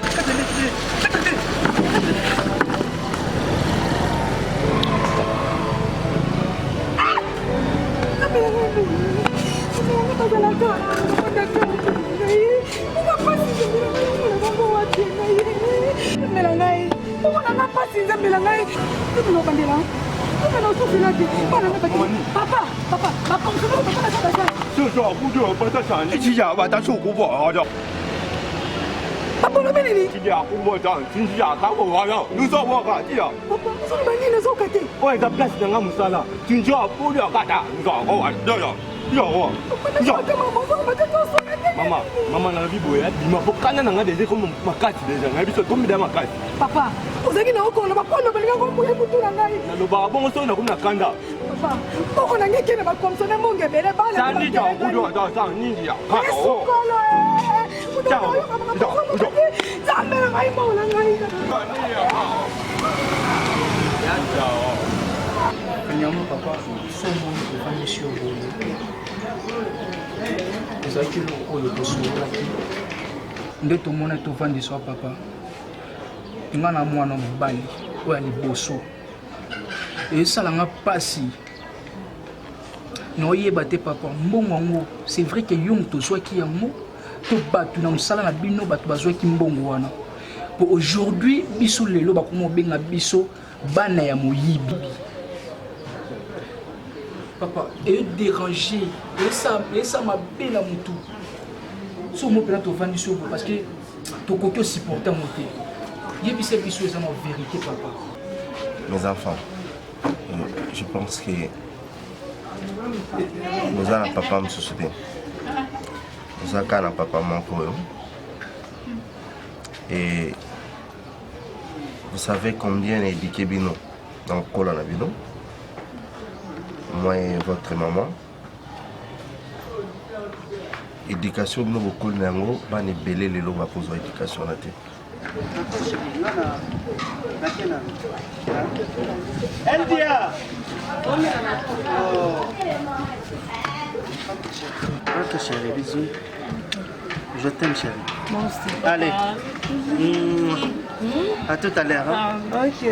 Maman, na vie boya, bima po kana na ngade comme makati déjà, ngabi so comme dama makati. Papa, ozaki na okolo ba kono belinga ko muye mutu na ngai. Na lo ba bongo so na kuma kanda. Papa, poko na ngeke na ba komsona monge bele bala. Sani ja kudo da sa ningi ya. Ha o. Zambe na ngai mo na ngai. Ya chao. Kanyama papa, sombo ko fami shogo. ezalaki eloko oyo tosololaki nde tomona tovandiswa papa nga na mwana mobali oyo ya liboso esalanga mpasi naoyeba te papa mbongo yango c'est vrai ke yo moto ozwaki yango to bato na mosala na bino bato bazwaki mbongo wana po aujourd'hui biso lelo bakoma obenga biso bana ya moyibi papa et déranger et ça m'a bien la moto so mo pena to vandi so parce que to koki supporter monter yebisa biso eza na vérité papa. Mes enfants, je pense que nous avons papa me soucier nous avons papa manko et vous savez combien éduqué bino dans kola na bino moi et votre maman. Éducation, nous beaucoup de langues, ban et belé les lois pour éducation là. Eldia. Ok chérie, bisous. Je t'aime chérie. Moi aussi. Allez. À tout à l'heure. Hein? Ok.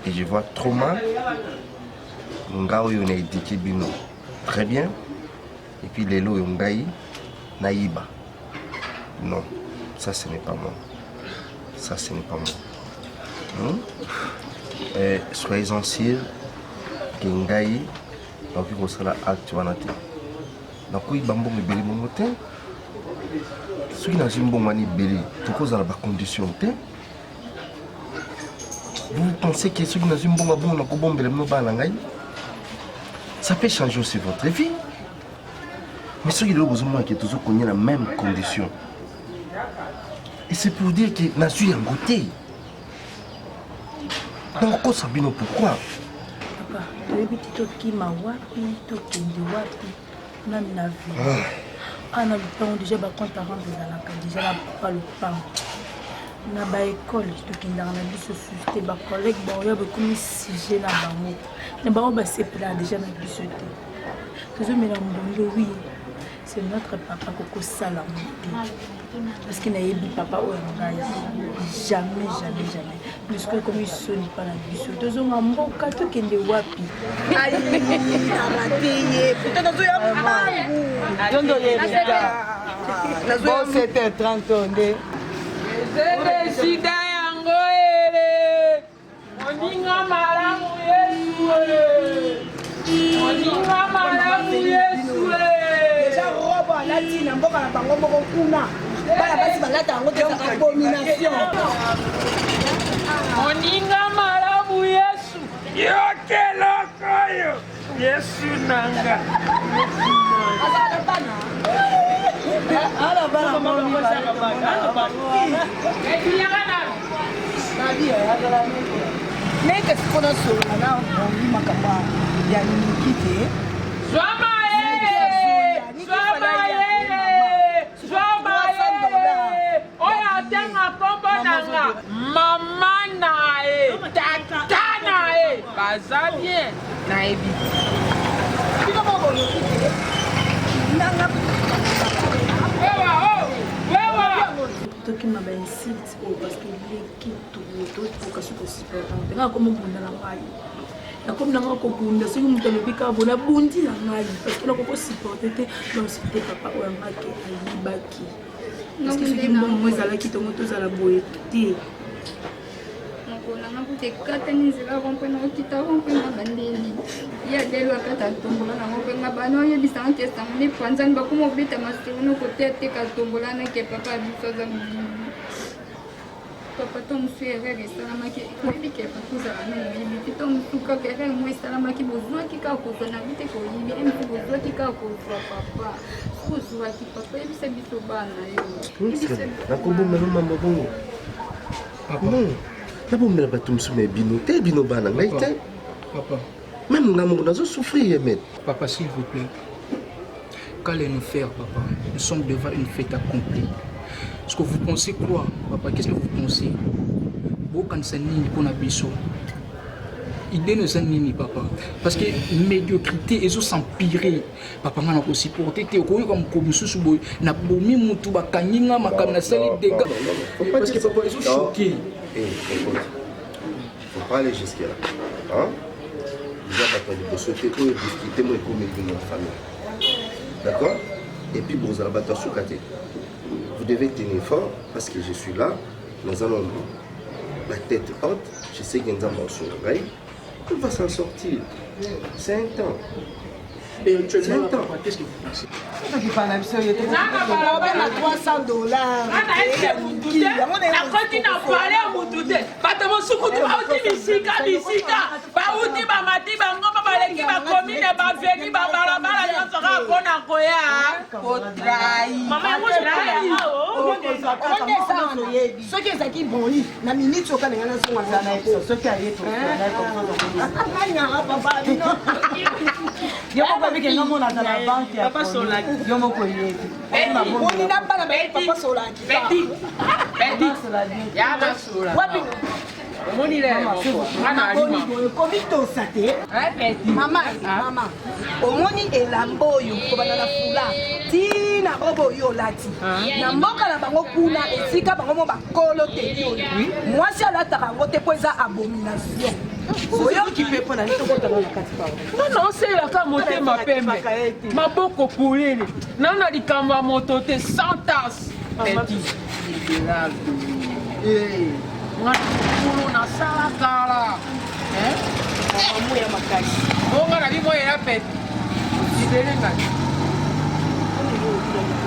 Et je vois trop mal. Ngao yon éduqué bino très bien. Et puis les lots yon gaï naïba. Non, ça ce n'est pas moi. Ça ce n'est pas moi. Soyez-en sûrs que Ngaï, donc il faut acte wanate. Donc il bambo me beli mon moteur. Ce qui n'a jamais bon mani beli, tout cause à la condition te. Vous pensez que ce qui n'a jamais bon bon na ko bombe le no ba Ngaï? Ça peut changer aussi votre vie. Mais ce qui est besoin que toujours connaît la même condition. Et c'est pour dire que n'a su en goûter. Donc, Sabino, pourquoi? papa toyebi ti tokima wapi tokende wapi nani na vie ana lupango déjà bacompte avant ezalaka déjà na papa lupango na baekole tokendaka na biso susu te bacollègue baoya bakomi sujet na bango basepelaka déjà na biso te tozomela mbongo wi c'est notre papa kokosala mote parce que nayebi papa oyo ngai jamais puisque comme isoni mpa na biso tozonga mboka tokende wapi arateye puta nazoya mangu c'était 30 ans nde sida yango ere moninga malamu yesu deja robo alati na mboka na bango moko kuna bana basi balata yango te ezaka abomination moninga malamu yesu yokelokoyo yesu nanga meke sikona solola na ongi makambo ya niki te oyo atenga kombo nanga mama naye tata naye baza bien nayebi tokima bainsulte oyo parce que leki tokoka soki osupportante nga komobunda na ngai nakomi na ngai kobunda soki moto alobi kaka bo nabundi na ngai parce que nakoko supporte te naosute papa oyo ngaki ayibaki parce que soki mbongo ezalaki tongo tozala boye te nanga kuti ekatani nzela rompe na okita rompe na bandeli ya lelo akata tombola nango mpe nga bana oyebisanga te esango nde panzani bakoma obeta masolo nokote ateka tombola nake papa ya biso aza moyibi papa to mosu erreur esalamaki oyebi ke papa ozala na moyibi te to mosu kaka erreur mo esalamaki bozwaki kaka kozwa na bite koyibi emisi bozwaki kaka kozwa papa ozwaki papa yebisa biso bana yo nakobomela mama bongo nabomela bato mosusu na bino te bino bana ngai te même nga moko nazosouffrir met papa s'il vous plaît qu'allez-nous faire papa nous sommes devant une fête accomplie est-ce que vous pensez quoi papa qu'est-ce que vous pensez bokanisa nini mpona biso idée eza nini papa parce que médiocrité ezosempire papa nga nakosupporte te okoyoka mokolo mosusu boye nabomi motu bakangi nga makambo nasali dégâts parce que papa ezochoke. Écoute, faut pas aller jusqu'à là. Hein? Déjà, pour sauter, pour discuter, moi, comme une famille. D'accord? Et puis, vous allez battre sur côté. Vous devez tenir fort parce que je suis là. Nous allons la tête haute. Je sais qu'il y a un mensonge. On va s'en sortir. 5 ans. Éventuellement, papa, qu'est-ce que vous pensez? nakoti na pale mutu te bato mosukutu bauti bisika bauti bamati bango babaleki bakomine baveni babalabala nyonso kaka mpona koya kotrai soki ezalaki boni na minute okalenga nasoki ayetonyanga papa bino yomokobikenga mona za na banke ya yomoko yebi onina bana baye papa solaki wapi komi tosa te mama omoni elamba oyo kobana na fula tina robo oyo olati na mboka na bango kuna esika bango mo bakolo te mwasi alataka yango te mpo eza abomination oyoki mpe mpona nitokotana na kati pao nana oselaka motema pembe maboko polele nana likambo ya moto te sans tasse mwana nasala kala amoya makasi bonga na bimoyela pete ibelenga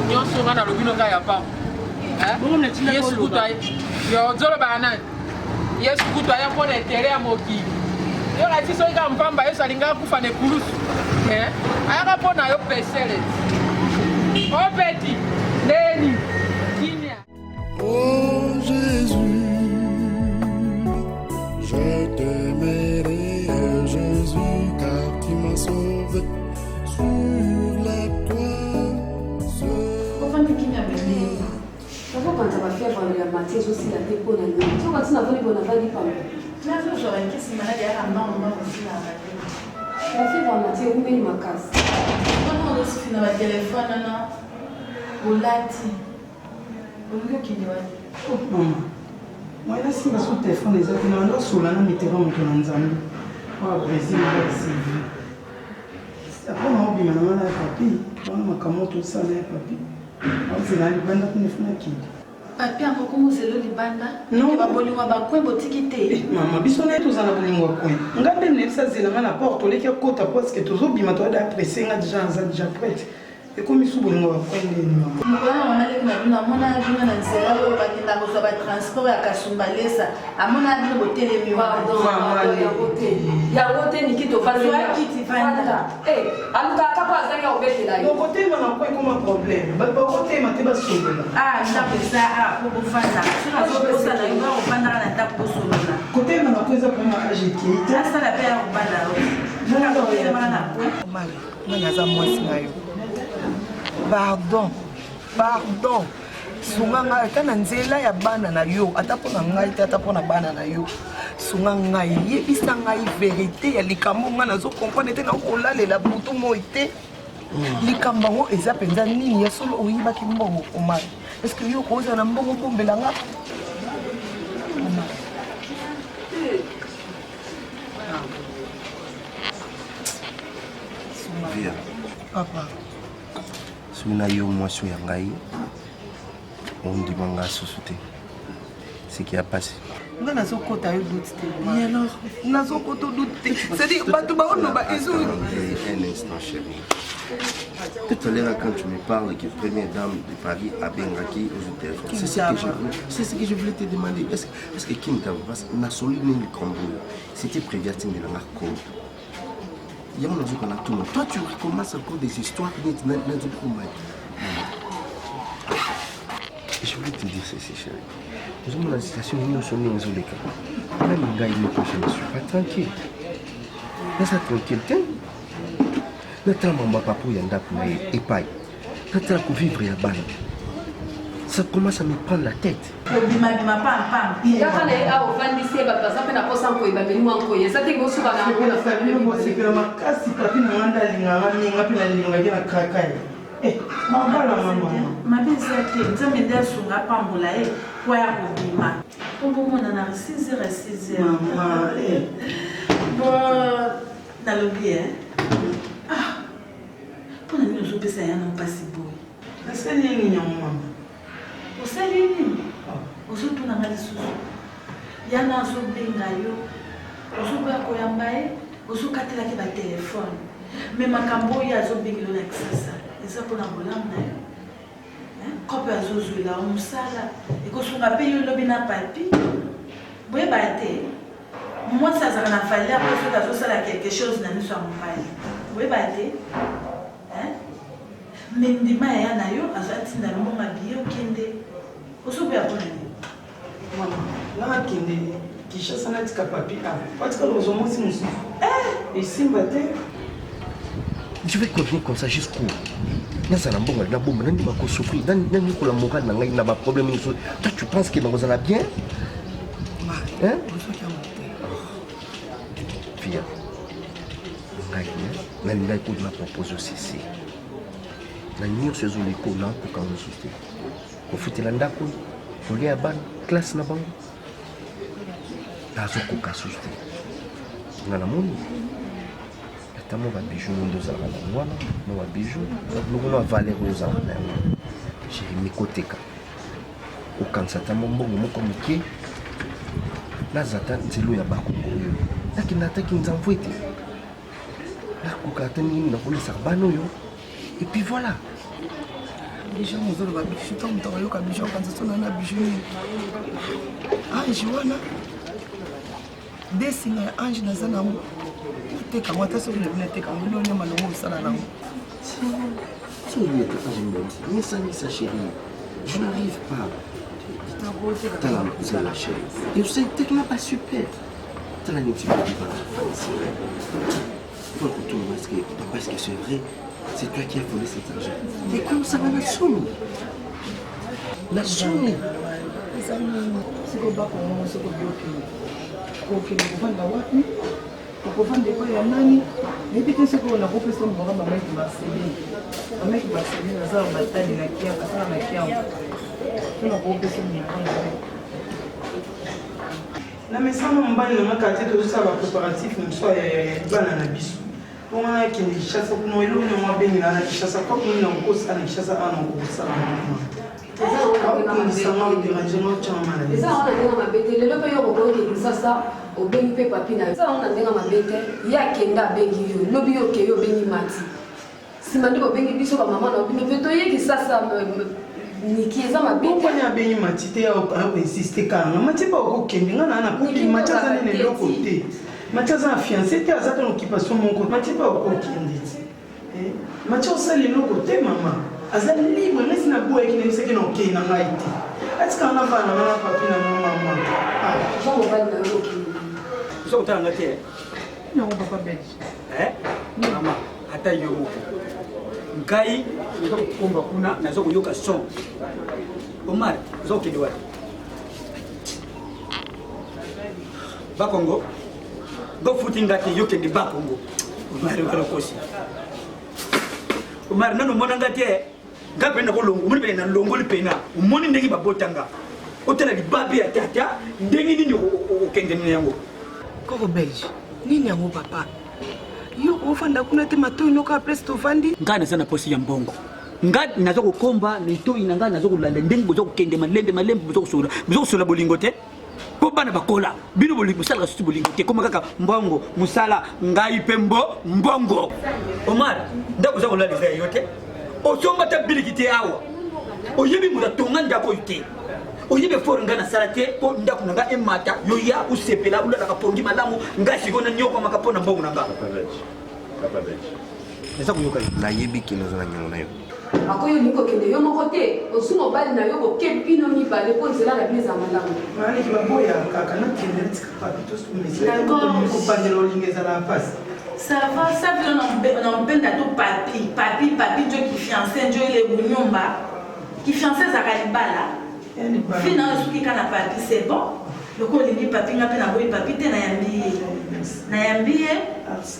nyonso nga nalobi no ngai ya pamba yesu kutu aye yo ozolobaka nani yesu kutu aya mpona etere ya mokili yo lati soki kaka mpamba yesu alingaka kufa na ekulusu ayaka mpona yo pesele opeti ndeni kimia. Oh Jésus, je t'aimerai Jésus. sauve sur la croix. Avant quand tu vas faire la matière aussi la dépo na yo. Tu vas na voli bona vali pa. Na zo j'aurais une question malade ya rama on va aussi la radio. La faire la matière ou bien ma casse. Comment on se fait na téléphone non? Olati. Olio kinywa. Oh maman. Moi là si na son téléphone les autres na ndo sola na mitera mon nzambe. Au Brésil là c'est après on bi maman na papi. On m'a comment tout ça na papi. C'est là le banda qu'on fait qui. Papi encore comment c'est le libanda? Non, ba bolingo ba kwe botikite. Maman biso na tous na bolingo kwe. Ngabe ne ça c'est na porte les qui kota parce que tous obima toi d'apprécier nga déjà prête. Et comme ils sont bolingo ba kwe ni maman. Mwana mama le na mona juna na nzela lo ba kenda ko so ba transport ya kasumbalesa. Amona bino botele mi wa ya côté. Ya côté ni kito fa le kiti vanda. Aluka kapa azanga obetela yo. Donc côté mana quoi comme problème. Ba côté mate ba sobela. Na pesa pour vanda. Sina zo pesa na yo o vanda na ta ko sobela. Côté mana quoi ça pour agiter. Asa la pea o vanda ro. Nana ko pesa mana ko. Mali, nana za mwasi na yo. Pardon. Sunga ngai kana nzela ya bana na yo ata pona ngai ata pona bana na yo. Sunga ngai yebisa ngai vérité ya likambo nga nazo comprendre te na kolalela butu moite. Likambo ngo eza penza nini ya solo oyibaki mbongo omai. Est-ce que yo koza na mbongo bombela nga? Via. Papa. Suna yo mwasi ya ngai. On dit manga sosute. Ce qui a passé. Nga nazokota yo doute te. Et alors, nazokota doute te. C'est-à-dire bato ba ono ba ezo. Un instant chérie. Tout à l'heure quand tu me parles que première dame de Paris a Bengaki aux téléphone. C'est ce que je voulais te demander. Est-ce que Kim Tavas n'a solide le combo? C'était prévu à de la marque. Il y a un autre qu'on a tout le monde. Toi tu recommences encore des histoires maintenant. Je voulais te dire ceci, chérie. Nous sommes dans la situation où nous sommes dans les cas. Même un gars, il me couche, je ne suis pas tranquille. Laisse-la tranquille, tiens. Natala mamba papa yanda pour et paille. Natala pour vivre à balle. Ça commence à me prendre la tête. Bima pam. Ya kana ya ofandisi ba pasa pe na kosa ko iba meni mwanko ye. Sa te go suka na ko na sabino mo sekela makasi papi na nganda linga minga pe na linga gena kakai. Mambala mama. Mabisa te nzambe nda sunga pambola kwa ya kubima. Pombo mona na 6h. Mama Bon nalobi Pona mimi uzopesa yana mpasi boy. Asa nini nyamu mama? Osali nini? Osotuna ngali susu. Yana azobenga yo. Ozoboya koyamba ye, ozokatela ke ba téléphone. Mais makambo ya azobengelo na kisasa. Eza pona bolamu na yo. Kope azozwela omusala. Ekosunga pe yo lobi na papi. Boye bate. Moi ça ça na fallait après ça azosala quelque chose na miso ya mobali. Boye bate. Mais ndima ya na yo azatinda no mabiye okende. Osoboya pona ni. Mama, là kende Kishasa na tika papi a. Parce que nous sommes ici. Et Simba te. Je vais continuer comme ça jusqu'où? Nazana mbonga na bomba nani ba ko souffrir nani ko la morale na ngai na ba problème ni so. Toi tu penses que nous allons bien? Hein? Fia. Nani ngai ko na propose aussi. Nani se zo liko na ko ka nsuste. Ko futela ndako. Kolia ban classe na bango. Tazo ko ka suste. Na moni. Tamo ba bijou ndo za na mwana no ba bijou no no valeur za na je mi koteka o kansa tamo mbongo moko miki na zata nzelo ya bakongo yo lakini nataki nzamvwete na kokata nini na kolisa bano yo et puis voilà déjà mozolo ba bijou to mto yo ka bijou kansa sona na bijou je wana desina ange na zana mo teka moi ta soki na teka ngolo ne malongo sala na mo tu es mais ça chérie je n'arrive pas t'as la chérie et je sais que tu n'as pas super t'as la niti pas ici faut que tout le monde parce que c'est vrai, c'est toi qui as volé cet argent. Mais comment ça va la somme? La somme. C'est qu'on va comment c'est qu'on bloque. OK, on va là wapi? On va vendre quoi ya nani? Et puis c'est qu'on a repris son programme avec Marcelin. Avec Marcelin, ça on bataille na kia, ça na kia. On a repris son programme. Na mesama mbali na makati to ça va préparatif nous soit bana na biso. On a qui ni chasse pour nous elo na mabengi na chasse kwa kuna ngo sana chasse ana ngo sana. Eza wana ndenga mabete lelo pe yo kokoki kisasa obengi pe papi na eza wana ndenga mabete ya kenda bengi yo lobi yo ke yo bengi mati simandi ko bengi biso ba mama na bino peto ye kisasa niki eza mabete ko nya bengi mati te ya ko insister kana mati ba ko kendi ngana na papi mati za ne le côté mati za fiancé te za ton occupation mon côté mati ba ko kendi mati o sali le côté mama azali libre nesi na boye kine seki na okei na ngai te atika na bana na papi na mama jean mobali na yo oza kotala nga te nango papa belge mama ata yo ngai naza kokomba kuna naza koyoka son omar oza kokende wapi bakongo bafuti nga te yokende bakongo omar balokosi omar nano mona nga te nga pena kolongo moni pena longoli pena umoni ndenge babotanga otala libabe ya tata ndenge nini okende yango koko belge nini yango papa yo ofanda kuna te matoi noka presque tovandi nga naza na posi ya mbongo nga naza kokomba litoi na nga naza kolanda ndenge boza kokende malembe boza kosola bolingo te po bana bakola bino bosalaka susu bolingo te koma kaka mbongo mosala ngai mpe mbongo omar ndako oza kolalisa yo te osomba ta biliki te awa oyebi moto atonga ndako oyo te oyebi efore ngai nasala te mpo ndako na ngai emata yoya osepela olalaka pongi malamu ngai sikoyo nanyokwamaka mpo na mbongo na nga eza koyoka nayebi kino oza na niongo na yo akoyo liko kende yo moko te osunga obali na yo koke bino mibale mpo nzela na bino eza malamu maleki baboya kaka nakende netika papi tosukopandela olinga ezala mpasi ça va ça vient on benda to papi njo ki fiancé njo ile bunyumba ki fiancé ezaka libala fina esuki ka na papi c'est bon loko olingi papi nga mpe naboyi papi te nayambi ye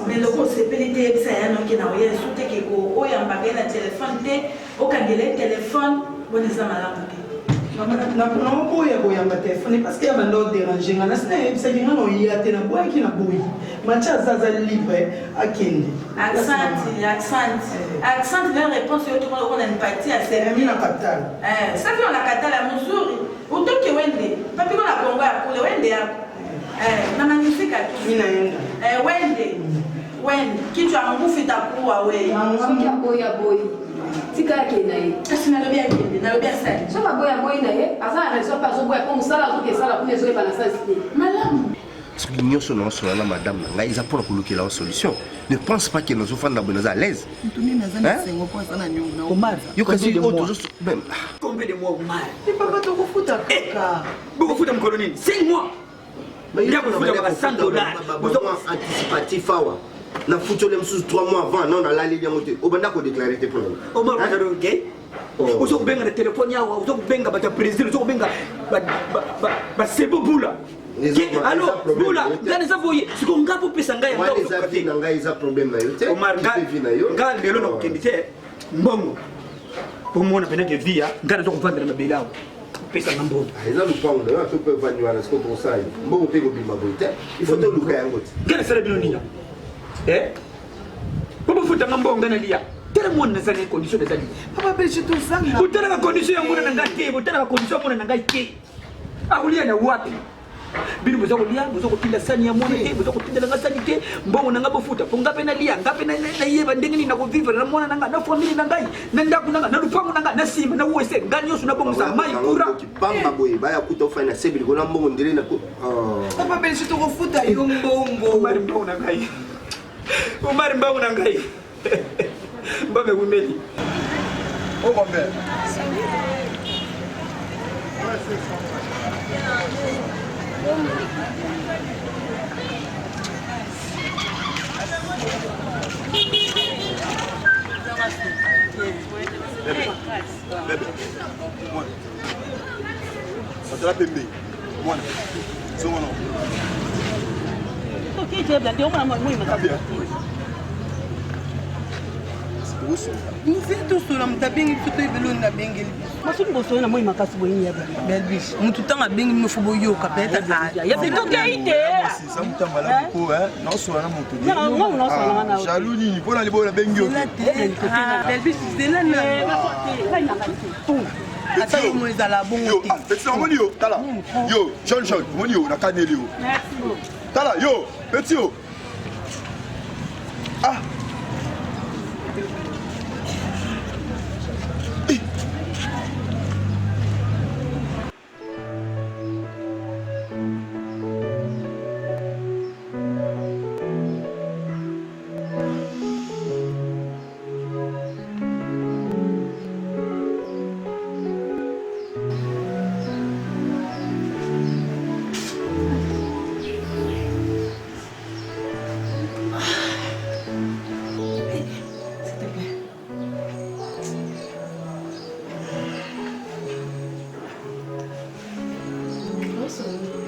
mais loko osepeli te yebisa ya noki na oya esu te keko oyambaka ye na telefone te okangela ye telefone bona eza malamu te naboya koyamba telefone parce que yabanda odérange nga nasi nayebisaki nga na oya te naboyaki na boyi matya azaza libre akende accent vers réponse yo tokola okona mpati ya sermi na katala safi ona katala ya mozuri utoke wende papi kona kongo ya kule wende yako na magnifique wende kichwa ngufu itakuwa we boyi tika yake na ye kasi nalobi akende nalobi asali so baboya boyi na ye aza na raison mpe azoboya mpo mosala azokesala kuna ezoyebana sasi te malamu soki nyonso na osola na madame na ngai eza mpona kolukela wa solution ne pense pas ke nazofanda boye naza à l'aise combien de mois omar bokofuta mokolo nini 5 mois ndakofutaka $100 anticipatif awa nafuti ole mosusu 3 mois avant non nalali yango te obanda kodeklare te mpo omar oke ozokobenga na telefone yawa ozokobenga bato ya président ozokobenga basebo bula alors bula ngana eza voye siko nga popesa ngai na ngai eza problème na yo te omar nga lelo nakokende te mbongo pomona penake via nga naza kovandela mabele awa pesa na mbongo eza lupango na to mpe vandi wana siko tosali mbongo mpe kobima boye te il faut toluka yango te nga nasala bino nina po bofutanga mbongo nga nalia tala mwana nazali condition ezali papa belge tozanga botalaka condition ya mwana na ngai te botalaka condition ya mwana na ngai te akolia na wapi bino boza kolia boza kotinda sani ya mwana te boza kotindela nga sani te mbongo na nga bofuta po nga mpe nalia nga mpe nayeba ndenge nini nakovivre na mwana na nga na famille na ngai na ndako na nga na lupango na nga na nsima na wese nga nyonso nabongosa mai kura pamba boye baya kuta ofai na sebi likolo na mbongo ndele na papa belge tokofuta yo mbongo omari mbongo na ngai omari mbongo na ngai mbame wumeli okombe Bébé, moi. Ça te l'a bébé. Moi. C'est mon nom. Ok, tu es blanc. On va moi, mutu tanga bengi mifo boyoka peut-être jaloux nini mpona libola bengi omoni yo tala yo jeune jeune omoni yo nakaneli yo tala yo petit yo ah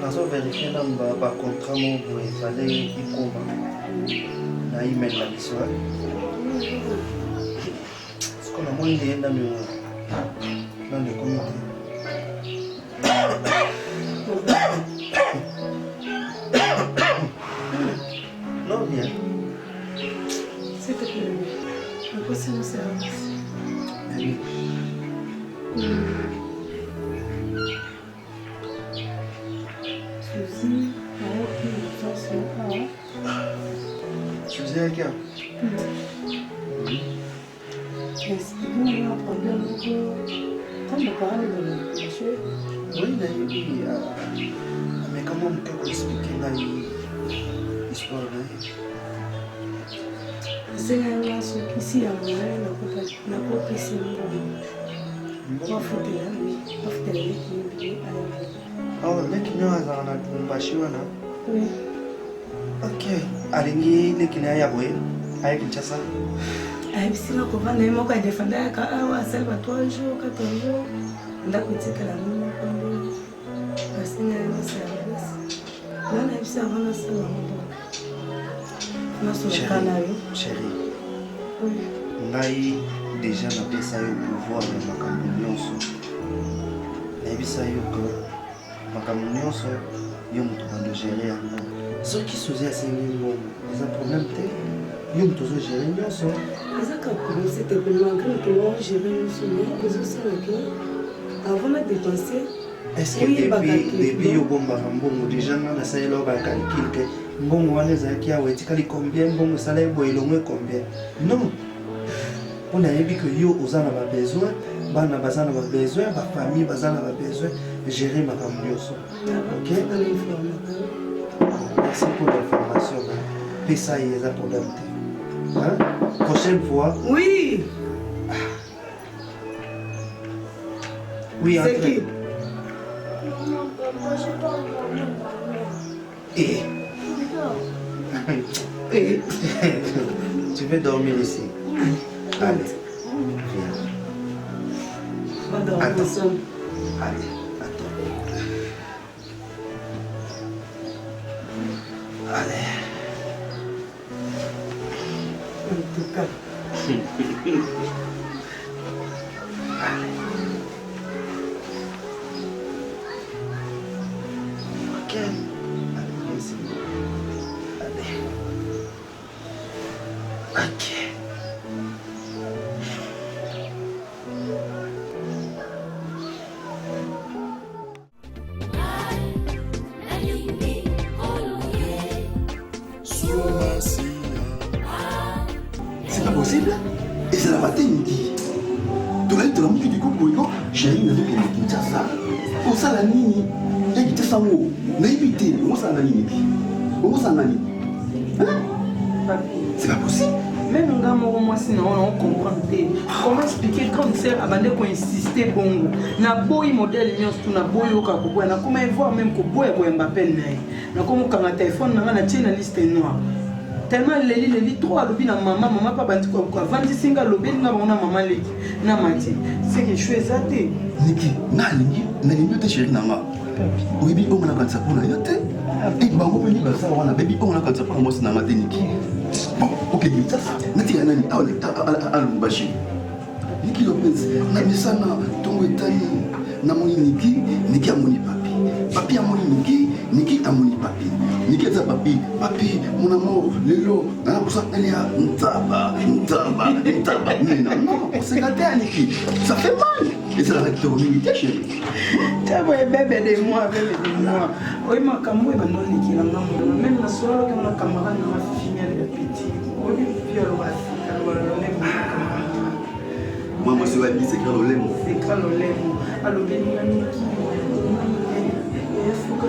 nazo vérifier namba ba contrat moko ezali ikoma na email na biso siko na moi ndeyenda mio nande komite non bien s'il te plaît me pose mon service Suzy avec elle. Oui, mais comment on peut expliquer l'histoire c'est un soki si ya moye nakopesi mbongo wafutela leki awa leki nyo azala na tumbashi wana ok alingi leki na ya boye aya kinshasa ayebisika kovanda ye moko adefendaka awa asali ba 3 jours 4 jours ndako etikala ngo moko nde basinga ye baservice nana yebisika vana asala ngo chéri ngai déjà napesa yo pouvoir ya makambo nyonso nayebisa yo ke makambo nyonso yo moto bandogere yango soki soki asengi mbongo eza problème te yo moto ozogere nyonso ezaka problème te malgré que ogere nyonso me ezosala ke avant na dépenser est-ce que depuis yo bombaka mbongo déjà nga nasalela yo bacalcule ke mbongo wana ezalaki awa etikali combien mbongo esala eboye elongwe combien non mpo nayebi ke yo oza na babesoin bana baza na babesoin bafamille baza na babesoin gérer makambo nyonso ok merci pour l'information pesa ye eza problème te prochaine fois oui oui c'est qui tu veux dormir ici? Allez, viens. Attends. Allez, attends. Allez. En tout cas. Allez. Ok. Allez, ici. Allez. Ok. C'est pas possible. Et c'est la matin midi. Tu l'as dit, tu l'as dit, j'ai eu une vie qui est ça. Pour ça, la nuit, il y a ça. Naïveté, comment ça, la nuit? Comment ça, la nuit? C'est pas possible. Même nga moko mwasi na on comprend te. Comment expliquer comme ça abandé ko insister bongo. Na boy modèle nyonso na boy oka ko na comment voir même ko boy ko Mbappé nae. Na comme kanga téléphone na na tina liste noire. tellement leli trop alobi na maman pas bandi quoi vandi singa lobi na maman leki na mati c'est que je fais ça te Niki na lingi te chérie nanga oyebi onga na kanisa pona yo te e bango pe ni basala wana bebi onga na kanisa pona mosi nanga te Niki bon ok nati ya nani alubashi Niki Lopez na misana tongo etani na moni Niki amoni papi amoni Niki amoni papi Niki eza papi mon amour lelo na kusa elia ntaba non c'est gâté à Niki ça fait mal et c'est la recteur chérie tabo e bébé de moi oui makambo e bando Niki na maman même na soir que na camarade na fille de petit oui viol Maman se va dire c'est quand l'olemo. C'est quand l'olemo. Alors bien il y a Niki. Il faut que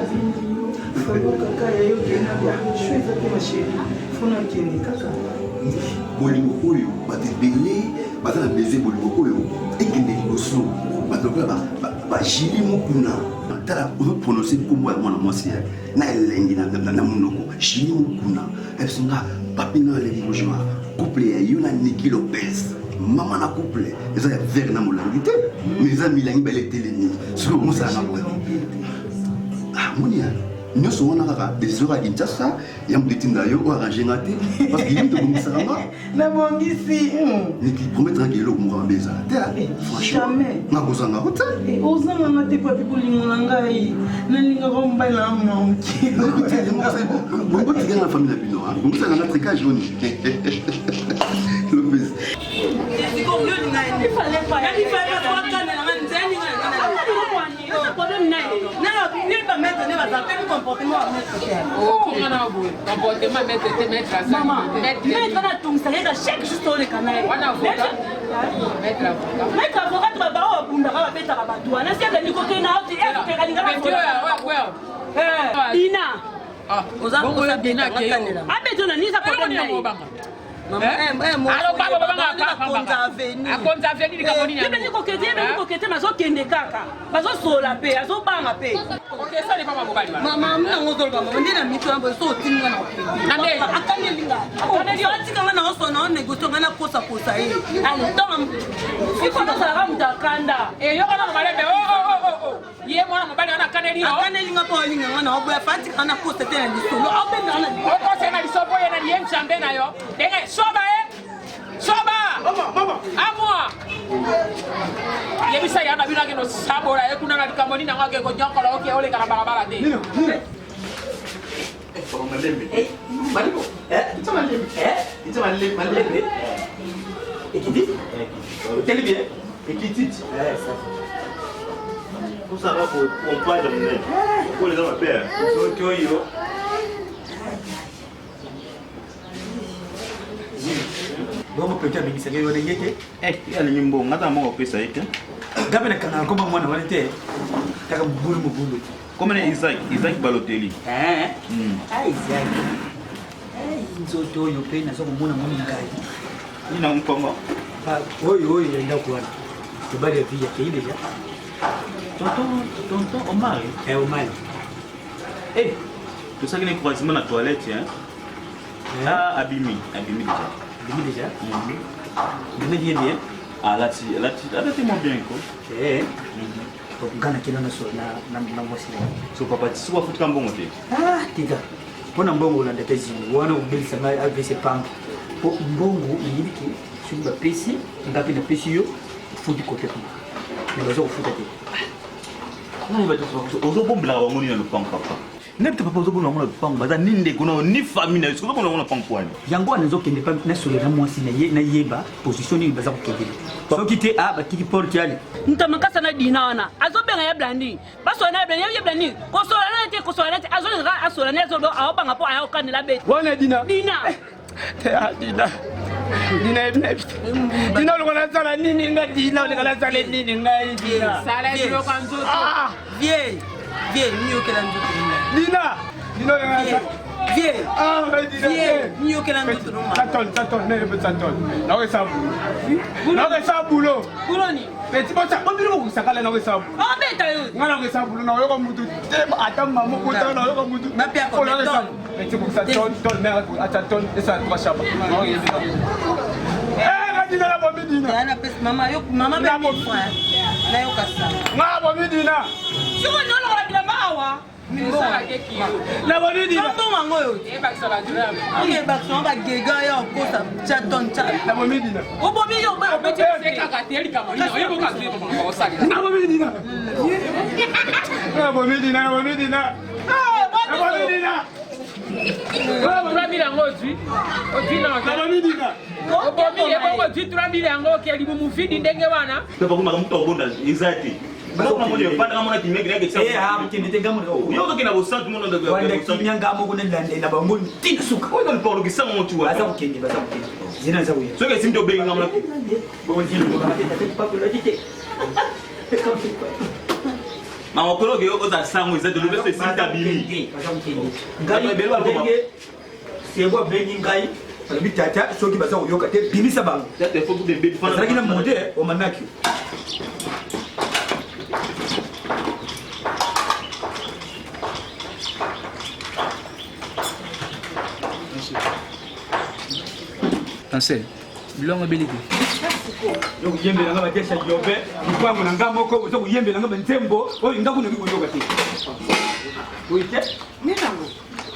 il faut que kaka yo kena bien. Je suis avec ma chérie. Faut na kene kaka. Bolingo oyo ba te belé, ba ta baiser bolingo oyo et kende liboso. Ba to ba jili mukuna. Tala o prononcer comme moi na mwasi ya. Na elengi na munoko. Jili mukuna. Et songa papina le bourgeois. Couple ya yo na Niki Lopez. Maman na couple, ils ont vers na molangité, mais ils ont mis la belle télé. Ce que moi ça na boîte. Ah monia, nous sommes on a des horaires Kinshasa, il y a un petit ndayo ou arranger ngati parce qu'il y a tout comme ça là. Na bongisi. Niki promet tranquille au moi beza. Franchement, na kozanga hota. Ozanga ngati papi bolingo ngai. Na linga romba la manki. Écoutez, moi c'est bon. Bon tu dans la famille la bino, hein. Comme ça na tricage jaune. Lopez. Alors baba akonza aveni likamoni na nikokete mazokende kaka bazosola pe azobanga pe okesa ne papa mobali mama mnango zolo mama ndina mitu ambo so tinga na okende akanelinga akaneli otikanga na osona onegoto ngana kosa ye ale donc iko na sala mutakanda yokana na malembe ye mwana mobali ona akanelinga po linga ngana oboya fati kana kosa te na lisolo obenda na okosa na lisobo ye na ye mchambe na yo denge soba mama à moi yebisa yana bina ke no sabola e kuna na likamoni na ngake ko nyokola oke ole kana barabara te Maliko, it's a malembe. Et qui dit? T'es bien? Et qui dit? Pour ça, on parle de mon pour les hommes à père. Bongo peke mingi sage yone yeke ya nyimbo ngata mo pesa yeke gabe na kana ko mwana wale te taka bulu mubulu comme ne Isaac Balotelli Isaac nzoto yo pe na so kumona mwana ngai ina mkongo oyo enda kuana tubali ya via ke ile ja tonton Omar Omar tout ça qui n'est croisement na toilette hein abimi déjà. Demi déjà? Demi bien? Ah, là, tu m'as bien, quoi. Donc, Gana qui est dans la voici. So, papa, tu vas foutre un bon côté. Ah, tiga. Pour un bon rôle dans tes yeux, on a oublié ça avec ses pans. Pour un bon rôle, il dit que sur la PC, on a pris le PC, il faut du côté. Mais les autres, il faut du non, il va te faire. Aux autres, on va le pan, papa. N'importe pas besoin de pang baza ninde kuna ni famille na siko kuna na pang kwani yango anazo kende pa na solera mwasi na yeba position ni baza kutobela soki te a batiki porte yale ntamakasa na dinana azobenga ya blandi baso na ya blandi ko solana te azo nga asolana zo aobanga po ayo kanela beti wana dina Dina lo kana sala nini nga dina lo kana sala nini nga dina sala yo kanzo vie ni okela ndutu Dina lo kana vie ni okela ndutu noma Taton ne be taton na we sabulo buloni Petit bossa obiro ko sakala na we sabu beta yo ngala we sabulo na yo ko mutu te ata mama ko ta na yo ko mutu mapia ko Mais c'est pour ça, ton mère, attends, et ça, toi, Chaba. Maman, maman, mon frère. Ma bonne dina. Tu vois, non, on va bien voir. La bonne dina. Non, maman. Et bah, ça va durer. Ok, bah, on va guérir, on va chaton, chat. La bonne dina. Oh, bon, on va mettre des cacatelles, comme ça. Il faut pas dire comment ça. La bonne dina. La bonne dina, la bonne dina. La bonne dina. 3 000 yango ozwi nabamidina ozwi 3 000 yango okeli mumufidi ndenge wana bakomaka moto akobonda eza te yokokenda bosantu mononyanga moko nelandela bango ntina suka olokisanga motu soki esimi tobenginga mona makolo oke oza sango eza delobeso esili tabili sebo bengi ngai alobi tata soki baza koyoka te bimisa bango azalaki na monde omanaki Ansel, bilongo belite. yembelanga batesha yobe mpango nanga moko zo yembelanga bantembo oyo ndako no biboyoka te uite ninango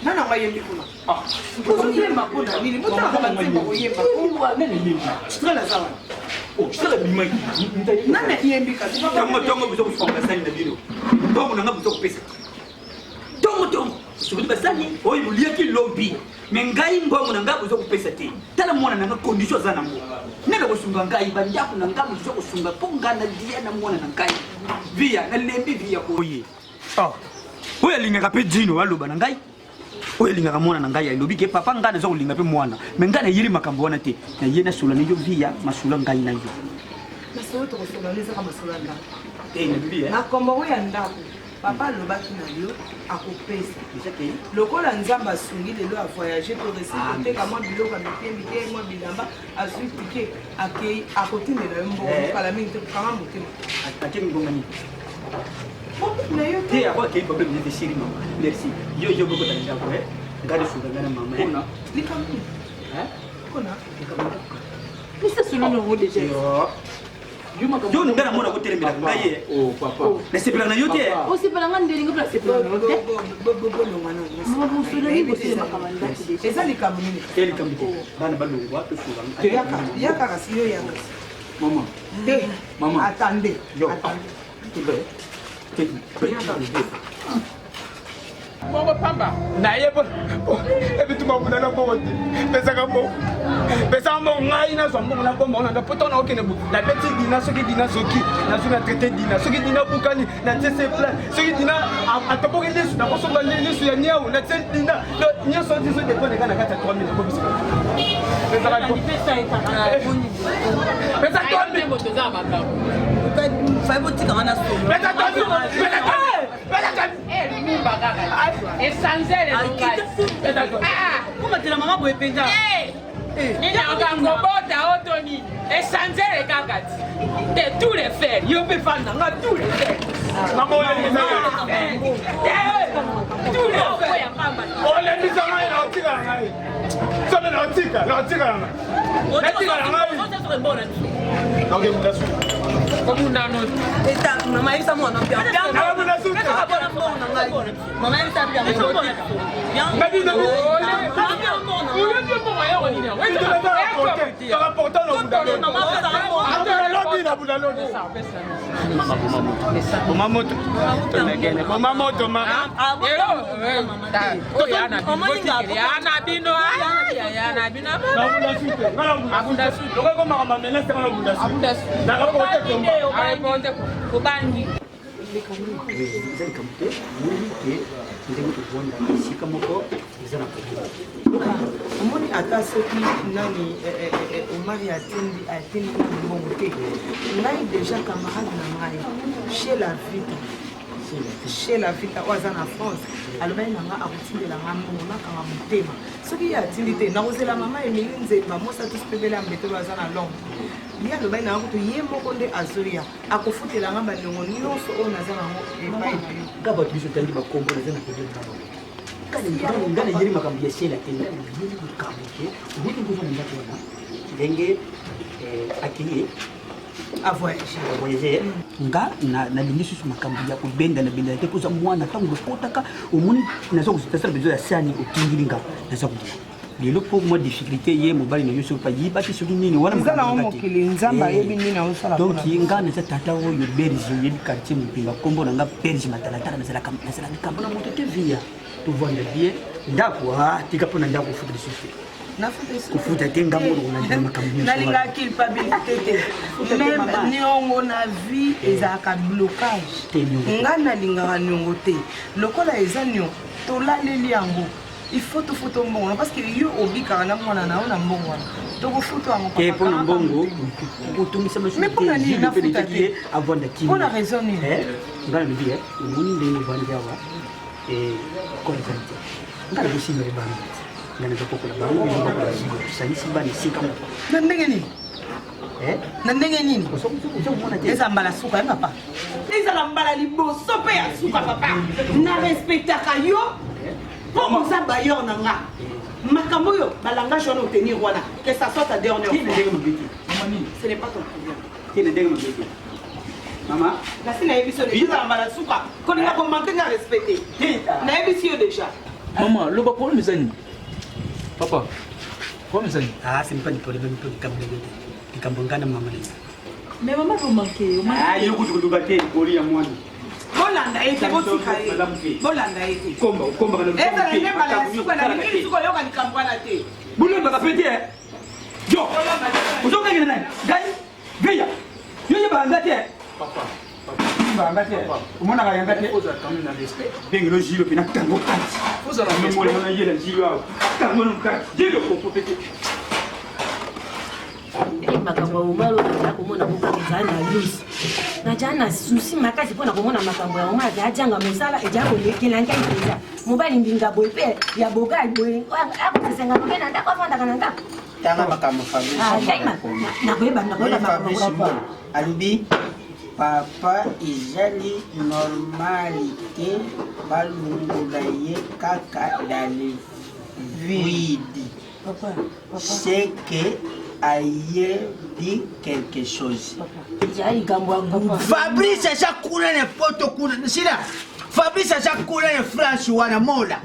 nana mayembi kuna oyemba kuna nini mutaka bantembo oyemba nene yembi strela sawa oh strela bimaki nana yembi kasi tongo bizo kufunga sani na bino mpango nanga bizo kupesa tongo soki basani oyo boliaki lobi me ngai mbongo na ngai bizo kupesa te tala mwana nanga condition za nango nene kosunga ngai bandako na ngai bizo kosunga po ngana dia na mwana na ngai via na lembi via koye oyo alingaka mpe dino aloba na ngai oyo alingaka mwana na ngai alobi ke papa ngai naza kolinga mpe mwana me ngai nayeli makambo wana te naye nasola na yo via masolo ngai na yo masolo tokosola ezaka masolo ya ndako na kombo oyo ya ndako papa alobaki na yo akopesa lokola nzambe asungi lelo avoyage to resite oteka mwa biloko ya mike mwa bilamba azwi tike akei akotindela yo mbongo kala mingi te kanga motema ake mbongani te ako akei problème de chéri mama merci yo boko ta ndako ngade suka ngana mama ona likambi kona Misa solo no déjà yo ngana mona ko telemela ngaye oh papa na sepela na yo te o sepela ngana ndeli ngapla sepela na yo te bono mwana mama busula ni bosele makamanda eza likambo nini likambo bana balongwa to suka yaka kasi yo yaka mama mama attendez Mama pamba na yebo ebituma muna na bote pesaka mo pesa mo ngai na so mo na bomba na poto na okene bu na beti dina soki dina soki na so na traité dina soki dina bukani na tese plan soki dina atopo ke lesu na koso ba lesu ya nyau na tse dina nya so diso de ko na kata 3000 ko bisika pesa ko pesa to mbe mo to za maka fa bo tika wana so pesa to Essentiel Comment tu la maman pour penja? Nina ngobota otoni. Essentiel kakati. De tous les fers, yo pe fanda nga tous les fers. Maman ole ni tous les fers. Ole ni sama na otika ngai. Sama na otika ngai. Otika ngai. Ça serait bon là. Donc il me laisse. Comme on a notre eta mama isa mo na bien. Maman na suka. Mama isa bien. Bien. Ngadi na. omoni ata soki nani omari atendi na mbongo te ngai déjà camarade na ngai chez la vita oyo aza na France alobaki na ngai akotindela ngai mbongo nakanga motema soki ye atindi te nakozela mama emili nzemba mosa to sipebele ya mbetelo aza na londre ye alobaki na ngai kutu ye moko nde azoya akofutela ngai bandongo nyonso oyo naza nango epai Gaba biso tandi bakombo naza na problème na bango. ngana yeli makambo ya sela te ngana yeli makambo ke ngiki nguzo na ndako na ndenge akili voyager nga na lingi susu makambo ya kubenda na benda te kuza mwana tango lokotaka omoni nazo kuzitasala bezo ya sani otingili nga nazo kudia lelo po mo difficulté ye mobali na yoso pa yiba ti soki nini wana nzala wa mokili nzamba yebi nini osala donc nga na tata oyo berge yebi quartier mopimba kombo na nga berge matalatala nazala kambo na moto te via to vendre bien ndako tika po na ndako futa susu kufuta te nga mono na makambo nalinga culpabilité te même niongo na vie ezalaka blocage nga nalingaka niongo te lokola eza nio tolaleli yango il faut tout foutre au mbongo parce que yo obika na mwana na ona mbongo wana to ko foutre yango papa pour na mbongo utumisa mashi mais pour na ni na foutre te avant de qui pour la raison ni ngana le dire moni ndeni vandi yawa konzante ngana bosi mere bana ngana ko ko la bango ni ko la sibo sanisi bani sika mo na ndenge ni na ndenge nini eza mbala suka yenga pa ezala mbala liboso pe ya suka papa na respectaka yo pour oza bayor na nga makambo oyo balangage wana otenir wana que ça soit ta dernière fois ce n'est pas ton problème maman nasi nayebi so ezala mbala suka kolinga komanke nga respecte nayebi si yo déjà maman loba problème ezani papa problème ezani c'est pas du problème pour le Kambongana maman mais maman vous manquez yo kutukutuka te koli ya mwana bolanda ete botika ye bolanda ete komba kana ezala nde mbala ya suka na lingi suka yoka likambo wana te bulemba kapete yo uzongengena naye gani veya yo ye banga te papa banga te umona ka yanga te oza quand même na respect bengelo jilo pina tango kati oza na respect mo na yela jilo awo tango no kati jilo ko pete makambo umalo na komona kokaka na lusi na jana susi makasi pona komona makambo ya umalo ajanga mosala ejako lekela ngai peza mobali mbinga bope ya boga boye akusenga ngena ndako afanda kana ndako tanga makambo Fabrice na koyeba makambo alubi papa izali normalité balungula ye kaka dali vide c'est que aïe dit quelque chose. Fabrice a déjà coulé les potes Fabrice a déjà coulé les France wana mola.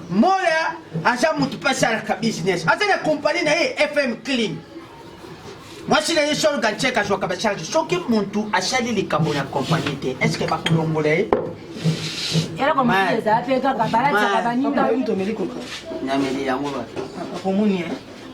Mola a déjà monté passer à la business. A déjà compagnie na FM Clean. Moi si les gens ganché ka joka ba charge so ki muntu a chali li kambo na compagnie. Est-ce que ba kulongole? Era comme ça peka ka baracha ka baninda mtu meliko. Na meli yango ba. Pomuni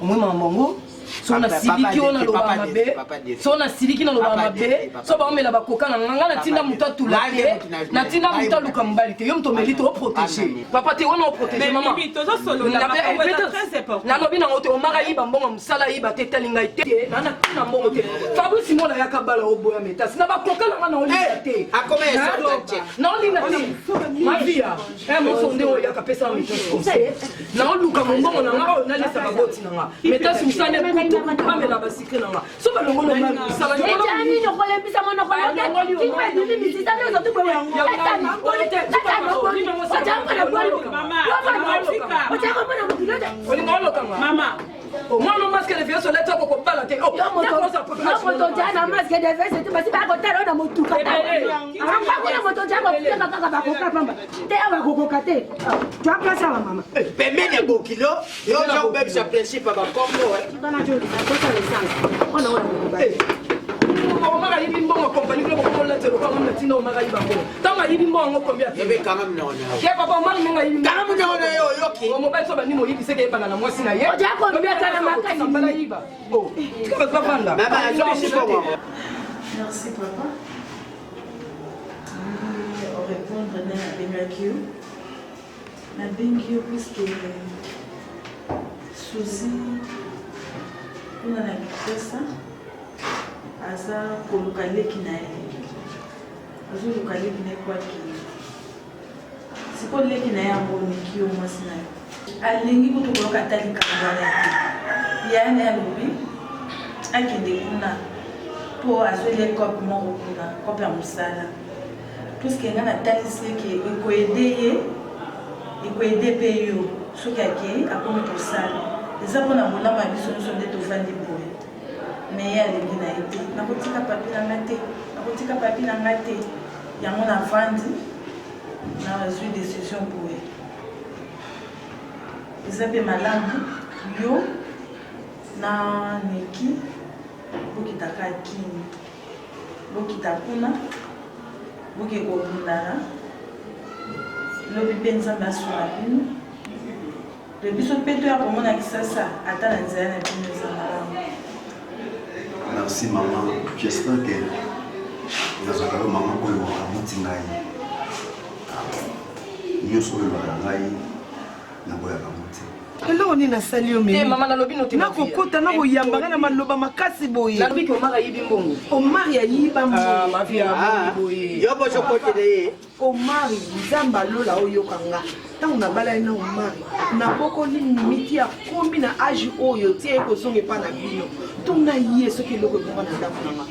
omwe mongo. Sona siliki ona loba mabe sona siliki na loba mabe so ba omela bakoka na nganga na tinda muta tulake na tinda muta luka mbali te yo mto melito o protéger papa te ona o protéger maman mais tozo solo na ba très important na lobi na ngote o mara yiba mbongo musala yiba te talinga te na na tina mbongo te Fabrice mona ya kabala o boya meta sina bakoka na ngana oli te akoma esa na oli na te ma via mo sonde o ya kapesa mito na luka mbongo na ngao na lesa baboti na nga meta susane pamela basikre na nga so ba longo na sala ni ni no kole bisa mono kole ki pa ni mi sita no to kwa yango tata kole tata no kole tata na kole mama mama mwana masque de vieux soleil toko kopala te oh moto jana masque de vieux te basi ba ko taro na motuka ta amba ko na moto jana ko ka ka ba ko ka pamba te aba ko ko kate tu place la mama pembeni bokilo yo ja ubebisa principe ba kombo bana jodi na ko sa essence ona ona o maga yibi mbongo compagnie ko ko la tero ko na tinda o maga yiba mbongo tama yibi mbongo combien yebe kama mnaona ke papa o maga menga yibi kama mnaona yo yoki o mobile so ba ni mo yibi seke bana na mwasi na ye o ja ko mbia kana makasi bana yiba oh ka ba banda mama jo si bongo merci papa au répondre na benakio na bengio puisque Suzy on a fait ça aza koluka leki na ye azoluka leki na ye kwaki siko leki na ye amoniki yo mwasi na ye alingi kutu koloka ata likambo wana te ya na alobi akende kuna mpo azweli cope moko kuna cope ya mosala puiske nga natalisi eke ekoede ye ekoyede mpe yo soki akei akomi kosala eza mpona molamo ya biso nyonso nde tovandi boye me ye alingi na ye te nakotika papi na nga te nakotika papi na nga te yango navandi nazwi décision boye eza mpe malamu yo na Niki bokitaka kini bokita kuna bokekobundana lobi mpe nzambe asula bino le biso mpe to ya komona kisasa ata na nzela na bino eza malamu. Merci maman, j'espère que nazwaka yo mama oyo amuti ngai nyonso oyo elobaka ngai naboyaka muti eloko nini nasali yo mama nalobi no nakokota nakoyambanga na maloba makasi boye nalobi ke omar ayibi mbongo omar yayiba yo bozokotele ye omar nzambe alola oyokanga ntango nabalai na omar nabokoli miti ya kombi na age oyo tie ye kozonga epa na bino tuna ye soki eloko ebonga na ndako nanga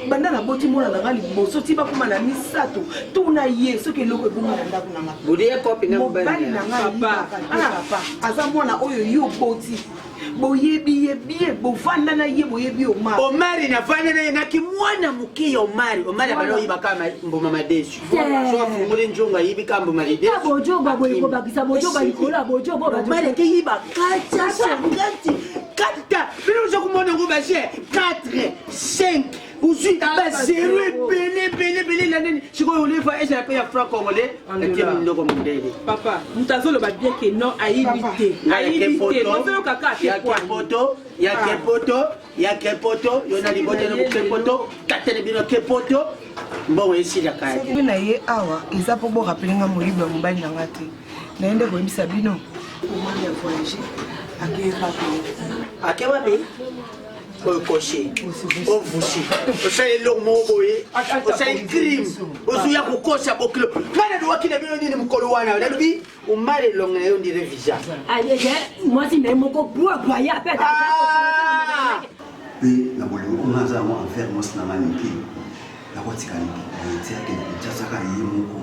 banda naboti mwana nanga liboso ti bakoma na misato tuna ye soki eloko ebonga na ndako nanga mobali nanga papa aza mwana oyo yo boti boyebi ye bovanda na ye boyebi omari navanda na ye ngaki mwana moke ya omari abala oyibaka mbuma madesu so afunguli njongo ayibi ka mbuma lidesu bojoba boyekobakisa bojoba likolo ya bojoba omari akeyiba kati kata bino ozokomona ngo baje 4 5 uzwi bazero ebele na nini sikoyo oleva ezala mpe ya franc congolais atie mindoko mondele papa moto azoloba bien ke non ayibi te mozolokaka ya kepoto yo na libota na kepoto tatele bino kepoto mbongo esilaka soki na ye awa eza mpo borapelenga moyibi ya mobali na nga te nayende koyebisa bino omani ya voyage ake wapi okoshe ovushi osali eloko moko boye osali crime ozuya kokosa bokilo ngana liwakila bino nini mokolo wana nalobi omala elongo na yo ndire visa mwasi na ye moko bwabwaya mpe mpe na bolingo onga aza yango enfer mwasi na nga Niki nakotika Niki etiake etiasaka ye moko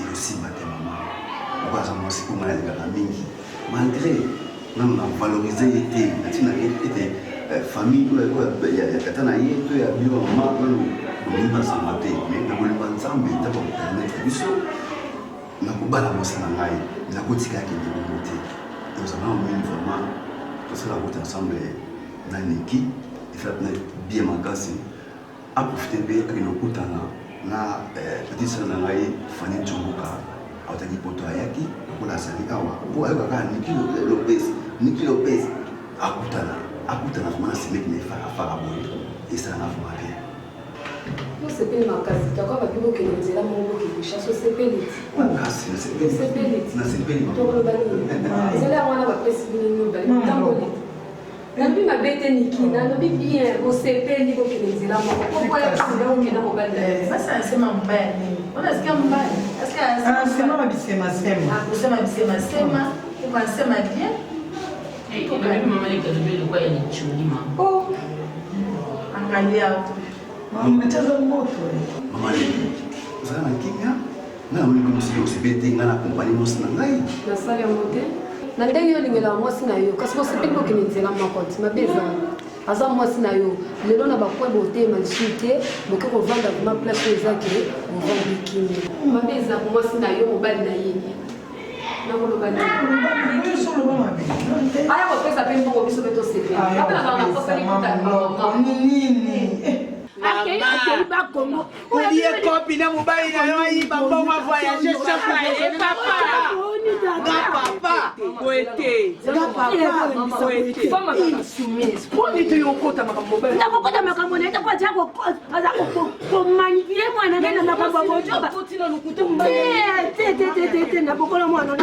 eyosimba te mama oko aza mwasi onga nalingaka mingi malgré nanu na valorize ye te natinaka ete famille ata na ye to ya bino mama oyo bolingi basanga te mais na bolingo nzambe ntango kopermettre biso nakobala mwasi na ngai nakotika akende bongo te tozala mingi vraiment tosala route ensemble na Niki efapna bien makasi aprofite mpe akende okutana na petit sœur na ngai Fani Tsumbuka autaki poto ayaki lokola azali awa po ayokaka Niki Lopez akutana komona semeki na efakafaka boye esalanga vraimen bien osepeli makasi takwa babi bokende nzela moko bokebusha so sepeli makasi nasepeli nzela yango wana bapesi bino nyobali tamboli nalobi mabe te Niki nalobi bien osepeli bokende nzela moko pokoyakisina okenda mobali basi anasema mbaya nini unasikia mbaya anasema mabisemasema kusema bisemasema anasema bien mama ilikuwa yanichulima angalia umecheza moto mama ozala na kimia nga namoni komosi osepeli te nga na kompani mwasi na ngai nasali yango te na ndenge olingela mwasi na yo kasi bosepeli bokende nzela moko ti mabe ezala aza mwasi na yo lelo na bakwe botema lisu te boke kovanda vraimen place oyo eza ke ovandi kimia mabe eza mwasi na yo mobali na ye nakoloba aya kopesa mpe mbongo biso mpe tosepela akei bakongo olie kopi na mobali na yo ayiba mbongo avoyage nakokota makambo na ye aza komanipule mwana ngai na makambo ya bojoba te nabokola mwana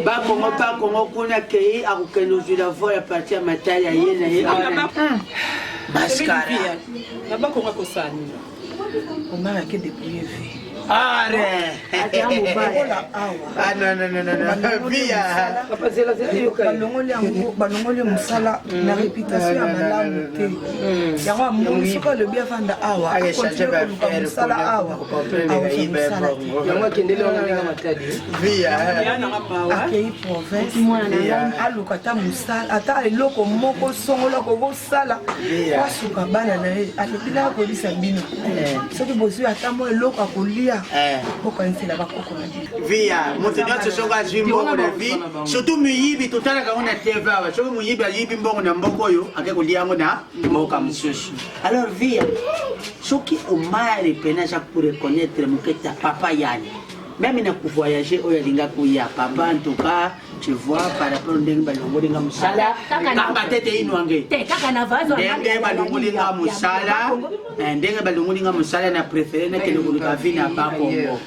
bakongo kuna kei akokende ozwila vo ya parti ya matali ya ye na ye maskara nabakonga kosani omar ake débrouille ve Arrête. Ah non. Via. balongoli mosala na réputation ya malamu te yango amoni soki alobi afanda awa akontinue koluka mosala awa awusa mosala te yango akendeli wana ndenge matadi akei province aluka ata mosala ata eloko moko songola kobosala kwasuka bana na ye alobila akolisa bino soki bozwi ata mo eloko akolia bokanisela bakoko na bino via moto nyonso soki azwi mbongo na vi surtout muyibi totalaka ngo na tv awa soki muyibi ayibi mbongo na mboka oyo ake kolia yango na mboka mosusu alors via soki omari pena aza koreconnaître moketi ya papa yani même na kovoyager oyo alinga koya papa en tout cas tu vois par rapport ndenge balongolinga mosala kamba tete inwange ndenge balongolinga mosala ndenge balongolinga mosala na préféré nakende koluka vi na bakongo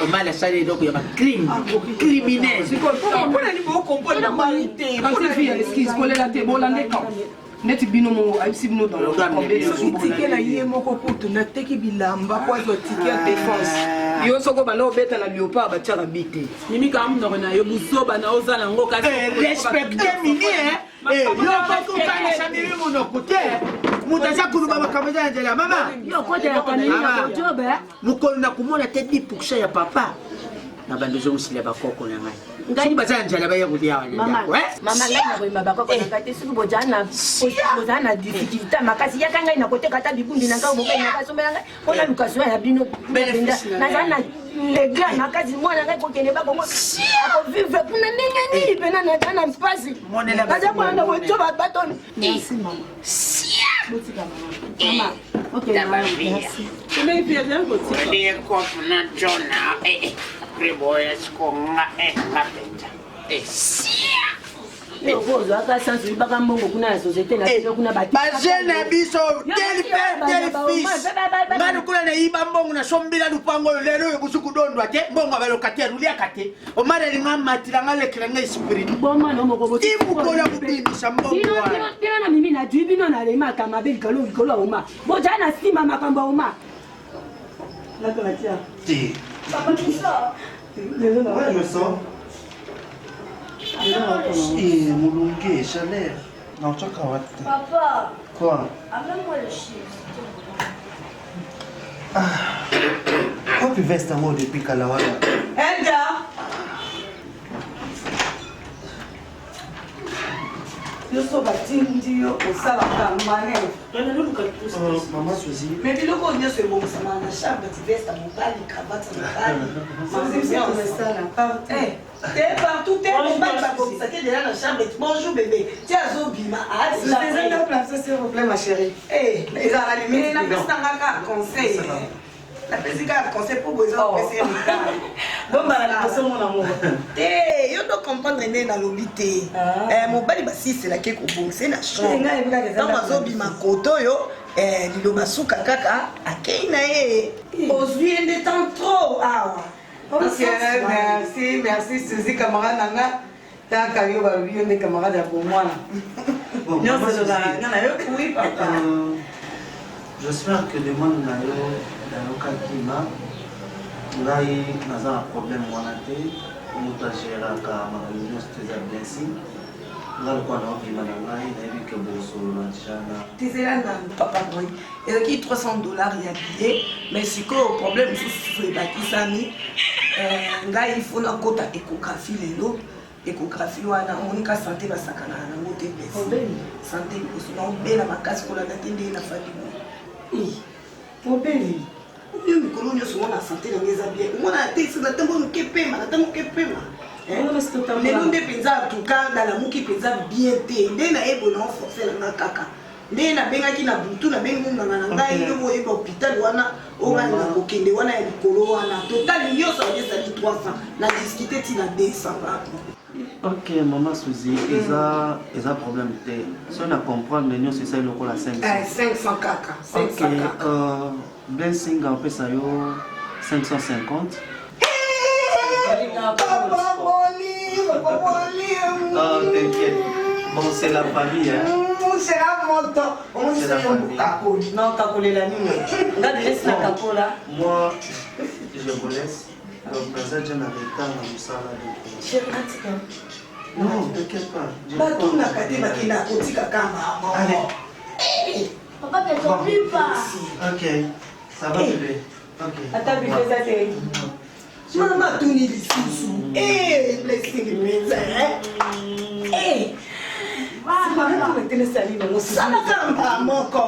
omala asala eloko ya bacrime criminel neti bino mo ayebisi bino soki tike na ye moko kutu nateki bilamba po azwa tike ya défense yo soko bana obeta na léopard batiaka bi te mimika munoko na yo buzoba na ozala yango kasi respecte mini yo kokokana mimi munoko te moto aza koluba makambo eza na nzela mama mokolo na komona te 10% ya papa na bando ezongosila bakoko na ngai soki baza na njala baya kolia mama ngai nakoyemba bakoko na ngai te soki bozala na difficulté makasi yaka ngai nakoteka ata bibundi na ngai bokai na ngai sombela ngai mpona lukasio ya bino nazala na legal makasi mwana ngai kokende bakongo akovivre kuna ndenge nini pena nazala na mpasi naza kolanda kocoba batoni bazena biso tel père tel fils ngani kuna nayiba mbongo nasombila lupango oyo lelo oyo busuku dondwa te mbongo abalokater uliaka te omari alinga matilanga lekilanga esprit imukola kubimisa mbongo wana na mimi nadwi bino nalemaka mabe likolo ya oma bozala na nsima makambo ya oma Papa, qui sort? Ouais, me sort. Et Moulungue, chaleur. Non, tu as Papa. Quoi? Amène-moi le chiffre. Quand tu vestes en haut depuis Kalawala? Elga! Yo so batindi yo osalaka mane Maman Suzy. mais biloko nyonso ebongisama na chambre tivesta mobali cravate mobali te partout te mobali bakobisaki deja na chambre bonjour bébé ti azobima ma chérie eza na limite napesanga kaka conseil napesi kaka conseil po boza opesi bombala liboso mona mo te yo do comprendre nde nalobi te mobali basiselaki kobongisa na chambre ntango azobima koto oyo liloba suka kaka akei na ye ozwi ye nde tan trop awa merci Suzy camarade nanga taka yo balobi yo nde camarade ya bomwana nyonso lolanga na yo oui papa J'espère que demain nous allons dans le cas climat. Ngai naza na problème wana te moto agéraka makambo nyonso te eza bien si nga lokwa na obima na ngai nayebi ke bosolola tijana tezela na papa boy ezalaki $300 ya billet mais sikoyo problème mosusu ebakisami ngai ifo nakota échographie lelo échographie wana omonika santé basakanaka nango te santé liboso naobela makasi kolanda te ndenge na fali obeli yo mikolo nyonso omona santé nange eza bien omona te esi natango moke pema lelo nde mpenza atuka nalamuki mpenza bien te nde nayebona oforce nanga kaka nde nabengaki na butu nabengi monganga na ngai yo moyeba hôpital wana ongani na kokende wana ya likolo wana totali nyonso agesali 300 na discuté ntina 200 Ok, maman Suzy, ils ont problème de si on a compris, mais c'est ça le coup la 500. 500 kaka. 500 ok, blessing en fait ça yo 550. Oh, t'inquiète. Bon, c'est la famille, hein. C'est la moto. C'est la famille. Non, Kakola la nuit. Moi, je je vous laisse. Alors, vous avez déjà un retard dans le salon. Non, t'inquiète pas. Batou na kate bakina kotika kama. Allez. Papa, ne t'oublie pas. Ok, ça va bébé. Ok. Attends, bébé, ça c'est. Maman tuni lisusu. Eh, blessing me. Eh. Sana kamba moko.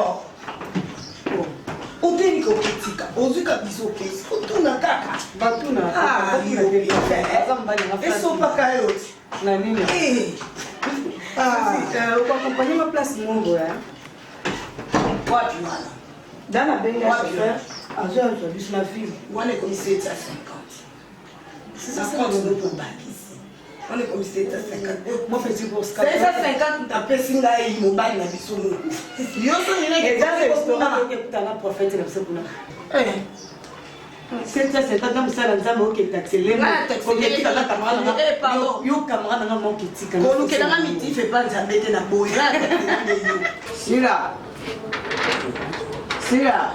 Oteni ko kitika. Ozuka biso pesi. Otuna kaka. Batuna. Ah, eso paka yote. Na nini? Eh. Ukakompanya ma place Mungu ya. Wapi mwana? Dana benga chauffeur. Azo bis na fille. Wana comme 7 à 50. C'est ça qu'on veut pour bakisi. On est comme 7 à 50. Moi fais pour 7 à 50 ta pesinga et mobile na biso. Yo so ni na déjà restaurant que kutana prophète na biso kuna. Eh. C'est ça, c'est pas comme ça, là, nous qui taxé. Yo camarade na mon petit. Ko lukela na miti fait pas nzambete na boya. Sira. Sira.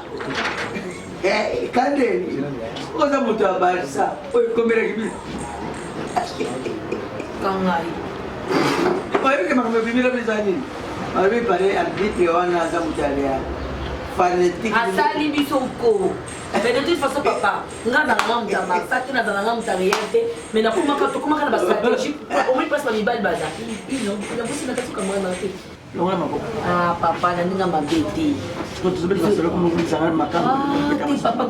Eh, kandeni. Oza mutu habari sa. Oi, komera kibi. Kangai. Oi, kama kumebibira bizani. Ari pare arbitre wana za mutalia. Fanatique. Asali biso ko. Mais de toute façon, papa, nous avons un peu de ça, nous avons un peu de réalité, mais nous avons un peu de stratégie. Au moins, parce que nous avons un peu de ah, papa, nous avons un peu de papa,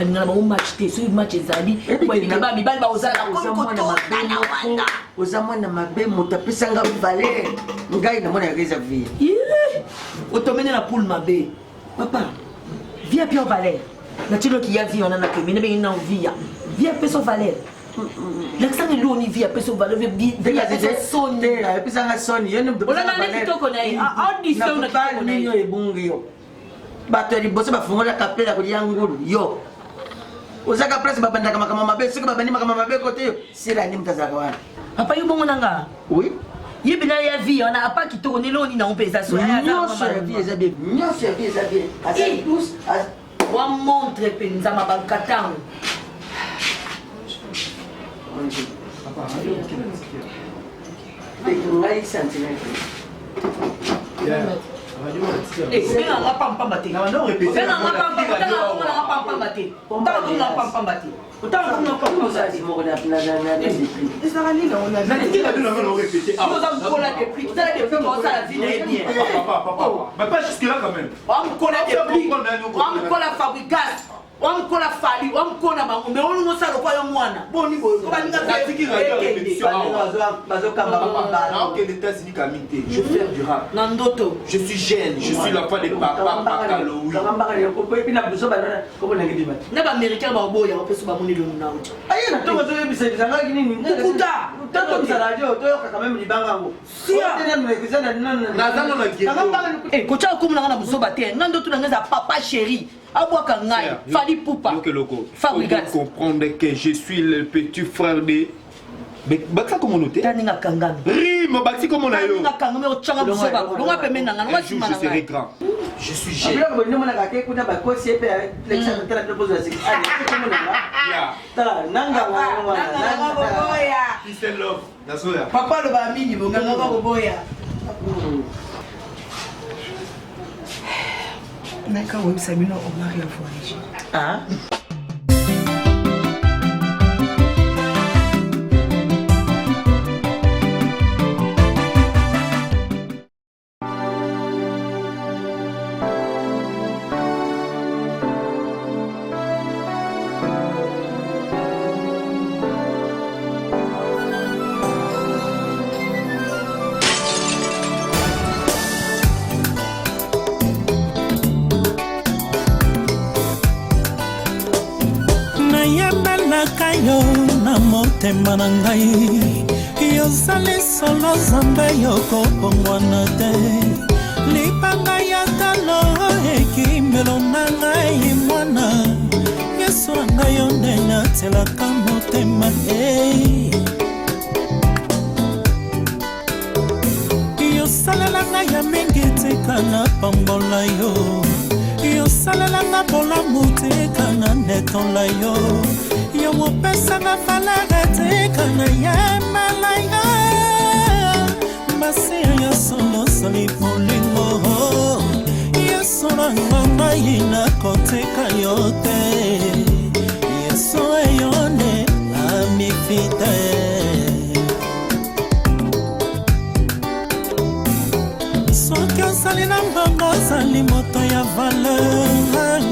nous avons un match, un match ezali, mibali baozala kotana ozamwana mabe moto apesanga valeur ngai namona yakeza vie otomene na poule mabe papa via pio valeur na tilo ki ya vie on a na kemi nebe ina via via peso valeur l'accent de l'oni via peso valeur via sonne la pesanga sonne yene mdo on a na kitoko na on dit ça on a kitoko na yo ebungi yo bato liboso bafungola kapela ko yangulu yo ozaka place babanda kama mabe sika babandi kama mabe kote yo sira ni mtazaka wana papa yo bongo nanga oui yebina ya vie on a pas kitoko ne loni na on pesa so ya vie ezabe nyonso vie ezabe asali tous wa montre penza mabakatang ngai sentiment venga nga pamba te venga nga pamba te wamkola fali wamkona bango me olungo salo kwa yo mwana boni boyo baninga je fais du rap nandoto je suis jeune je suis l'enfant de papa Bakaloui na ba américain ba boya opeso ba moni lo nawo ayi na tongo zo bisa bizanga nini kukuta tato bisala jo to yo kaka même libanga ngo sia tena mrekizana na zanga na ghetto kocha ko muna na busoba te nandoto na ngeza papa chéri abwaka ngai fali pupa fabricant comprendre que je suis le petit frère de mais baksa comment noter taninga kangami rime baksi comment na yo taninga kangami o changa busoba ko longa pembe nanga ngwa je serai grand je suis jeune abira ko ndimo na kake kuna ba ko sepe l'exemple tala propose la sik ya tala nanga boya peace and love nasoya papa lo ba mingi bonga ngaba boya Naka website mino o mari en voyage. Ah. yo na motema na ngai yozali solo zambe yokobongwana te libanga ya talo ekimelo na ngai mwana yesu na ngai yo nde natelaka motema yosalela ngai ya mingi tika na pambola yo osalelanga bolamu tika na netola yo yo mopesanga valere tika na yemela yo mbasi ya solo sali bolingo yesu nanga ngai nakotika yo te yesu eyone amifite soki osali na mbongo ozali moto ya valeur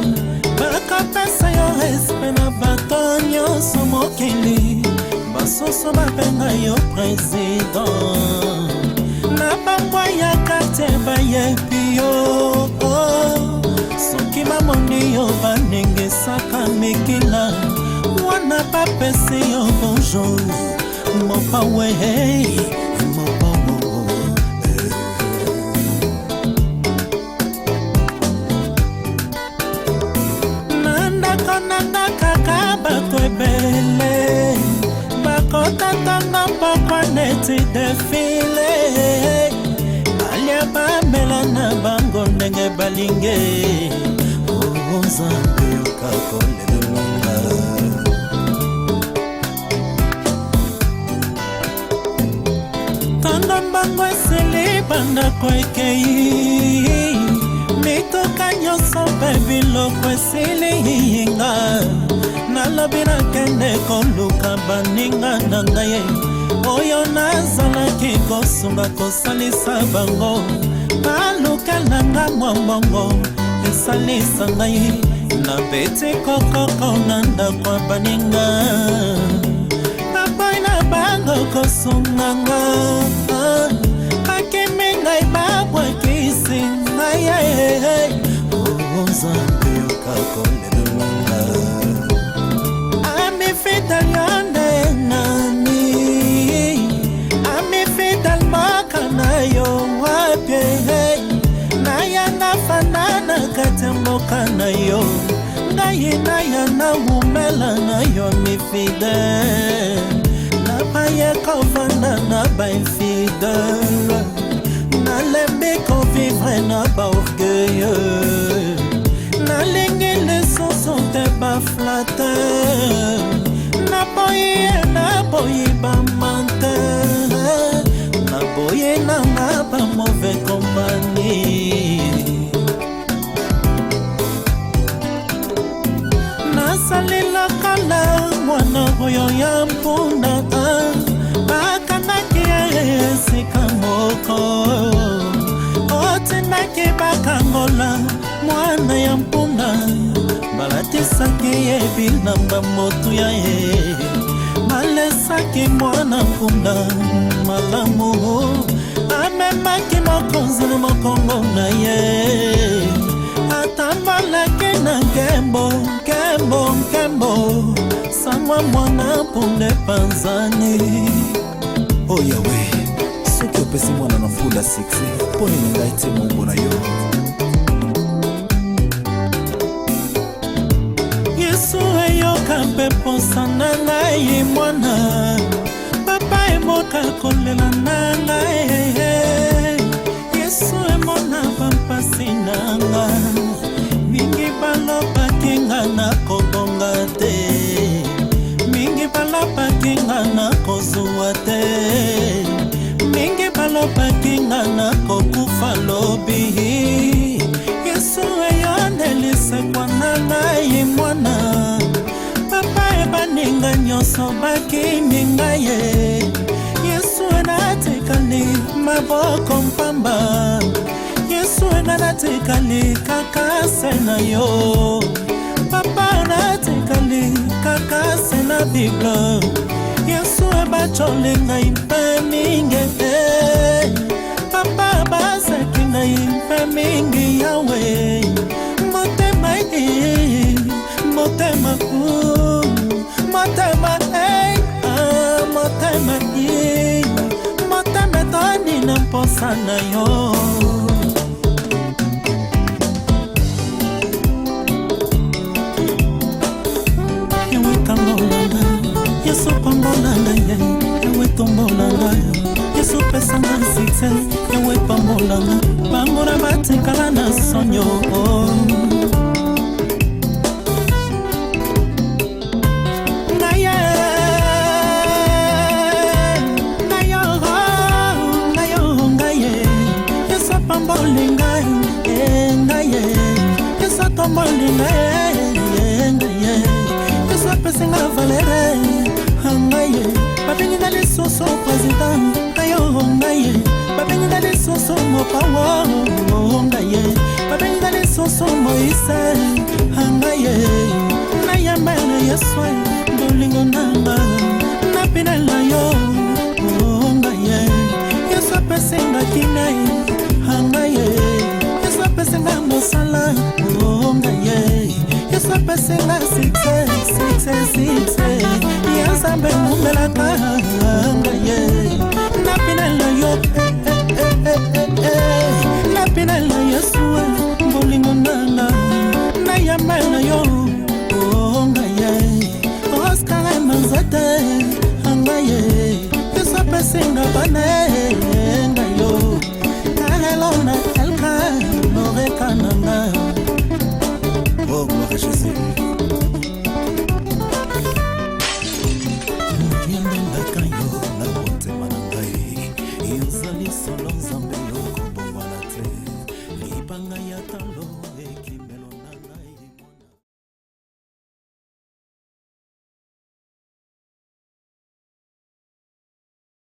bakapesa yo respect na bato nyonso mokili basusu babenga yo président na bambwa ya karte bayebi yo soki bamoni yo banengesaka mikila wana bapesi yo bonjour mopawe nanda kaka bato ebele bakotatanga pokwa neti defile balia bamela na bango ndenge balinge ozambe yoka kolelelonga tanga mbango esili bandako ekei mitoka nyonso mpe biloko esili yinga nalobi nakende koluka baninga na ngai oyo nazalaki kosunga kosalisa bango balukelanga mwa mbongo esalisa ngai na beti kokoko na ndako ya baninga bapai na bango kosunganga bakimi ngai babwakisi ngai ozambe yoka kolelelonga amifidal yonde nani amifidal maka na yo wapye nayanga fanana kati mboka na yo ngai nayana umela na yo mifidel nabaye kovanda na bainfidel nalembi kovivre na baorgueilleux nalingi lesoso te baflateur naboyi bamanteur naboyi nanga bamauvaise compagnie nasalilakala mwana oyo ya mpunda bakanaki esika moko otindaki bakangola mwana ya mpunda balatisaki ye bilamba motuya ye balesaki mwana mpunda malamu amemaki mokonzi na mokongo na ye atambalaki na nkembo sangwa mwana mpunda epanzani oyawe soki opesi mwana na mpunda sikse mpo nini ngai te mongo na yo yesu eyoka mpe posa na ngai mwana papa emoka kolela na ngai yesu emona bampasi na nga mingi balobaki nga na kobonga te mingi balobaki nga na kozuwa te mingi balobaki nga na kokufa lobi yesu eyondelisekwa na ngai mwana papa ebaninga nyonso bakimi ngai ye yesu enatikali maboko mpamba yesu enatikali kaka se na yo papa enatikali kaka se na bible yesu ebacoli ngai mpe mingi te papa baseki ngai mpe mingi yawe motema motema motema motema motema toni na mposa na yo yesu pambolanga ye ewe tombolanga yesu pesanga sikse ewe pambolanga bango na batikala na sonyo tombolinga engaye Yesu tombolinga engaye Yesu apesinga valere angaye babenga lesoso président ayo ngaye babenga lesoso mopawa ngaye babenga lesoso moise angaye na yamana Yesu bolingo nanga na pinala yo ngaye Yesu apesinga kinai angaye Yesu apesinga mosala ngaye Yesu apesinga success Yazambe mumelaka ngaye na pinala yo na pinala Yesu bolingo nanga na yamana yo ngaye Oscar manzate ngaye Yesu apesinga bane ngayo Helona elka noreka nanga Oh gloire à Jésus Yendenda kayo na motema na ngai Yozali solo nzambe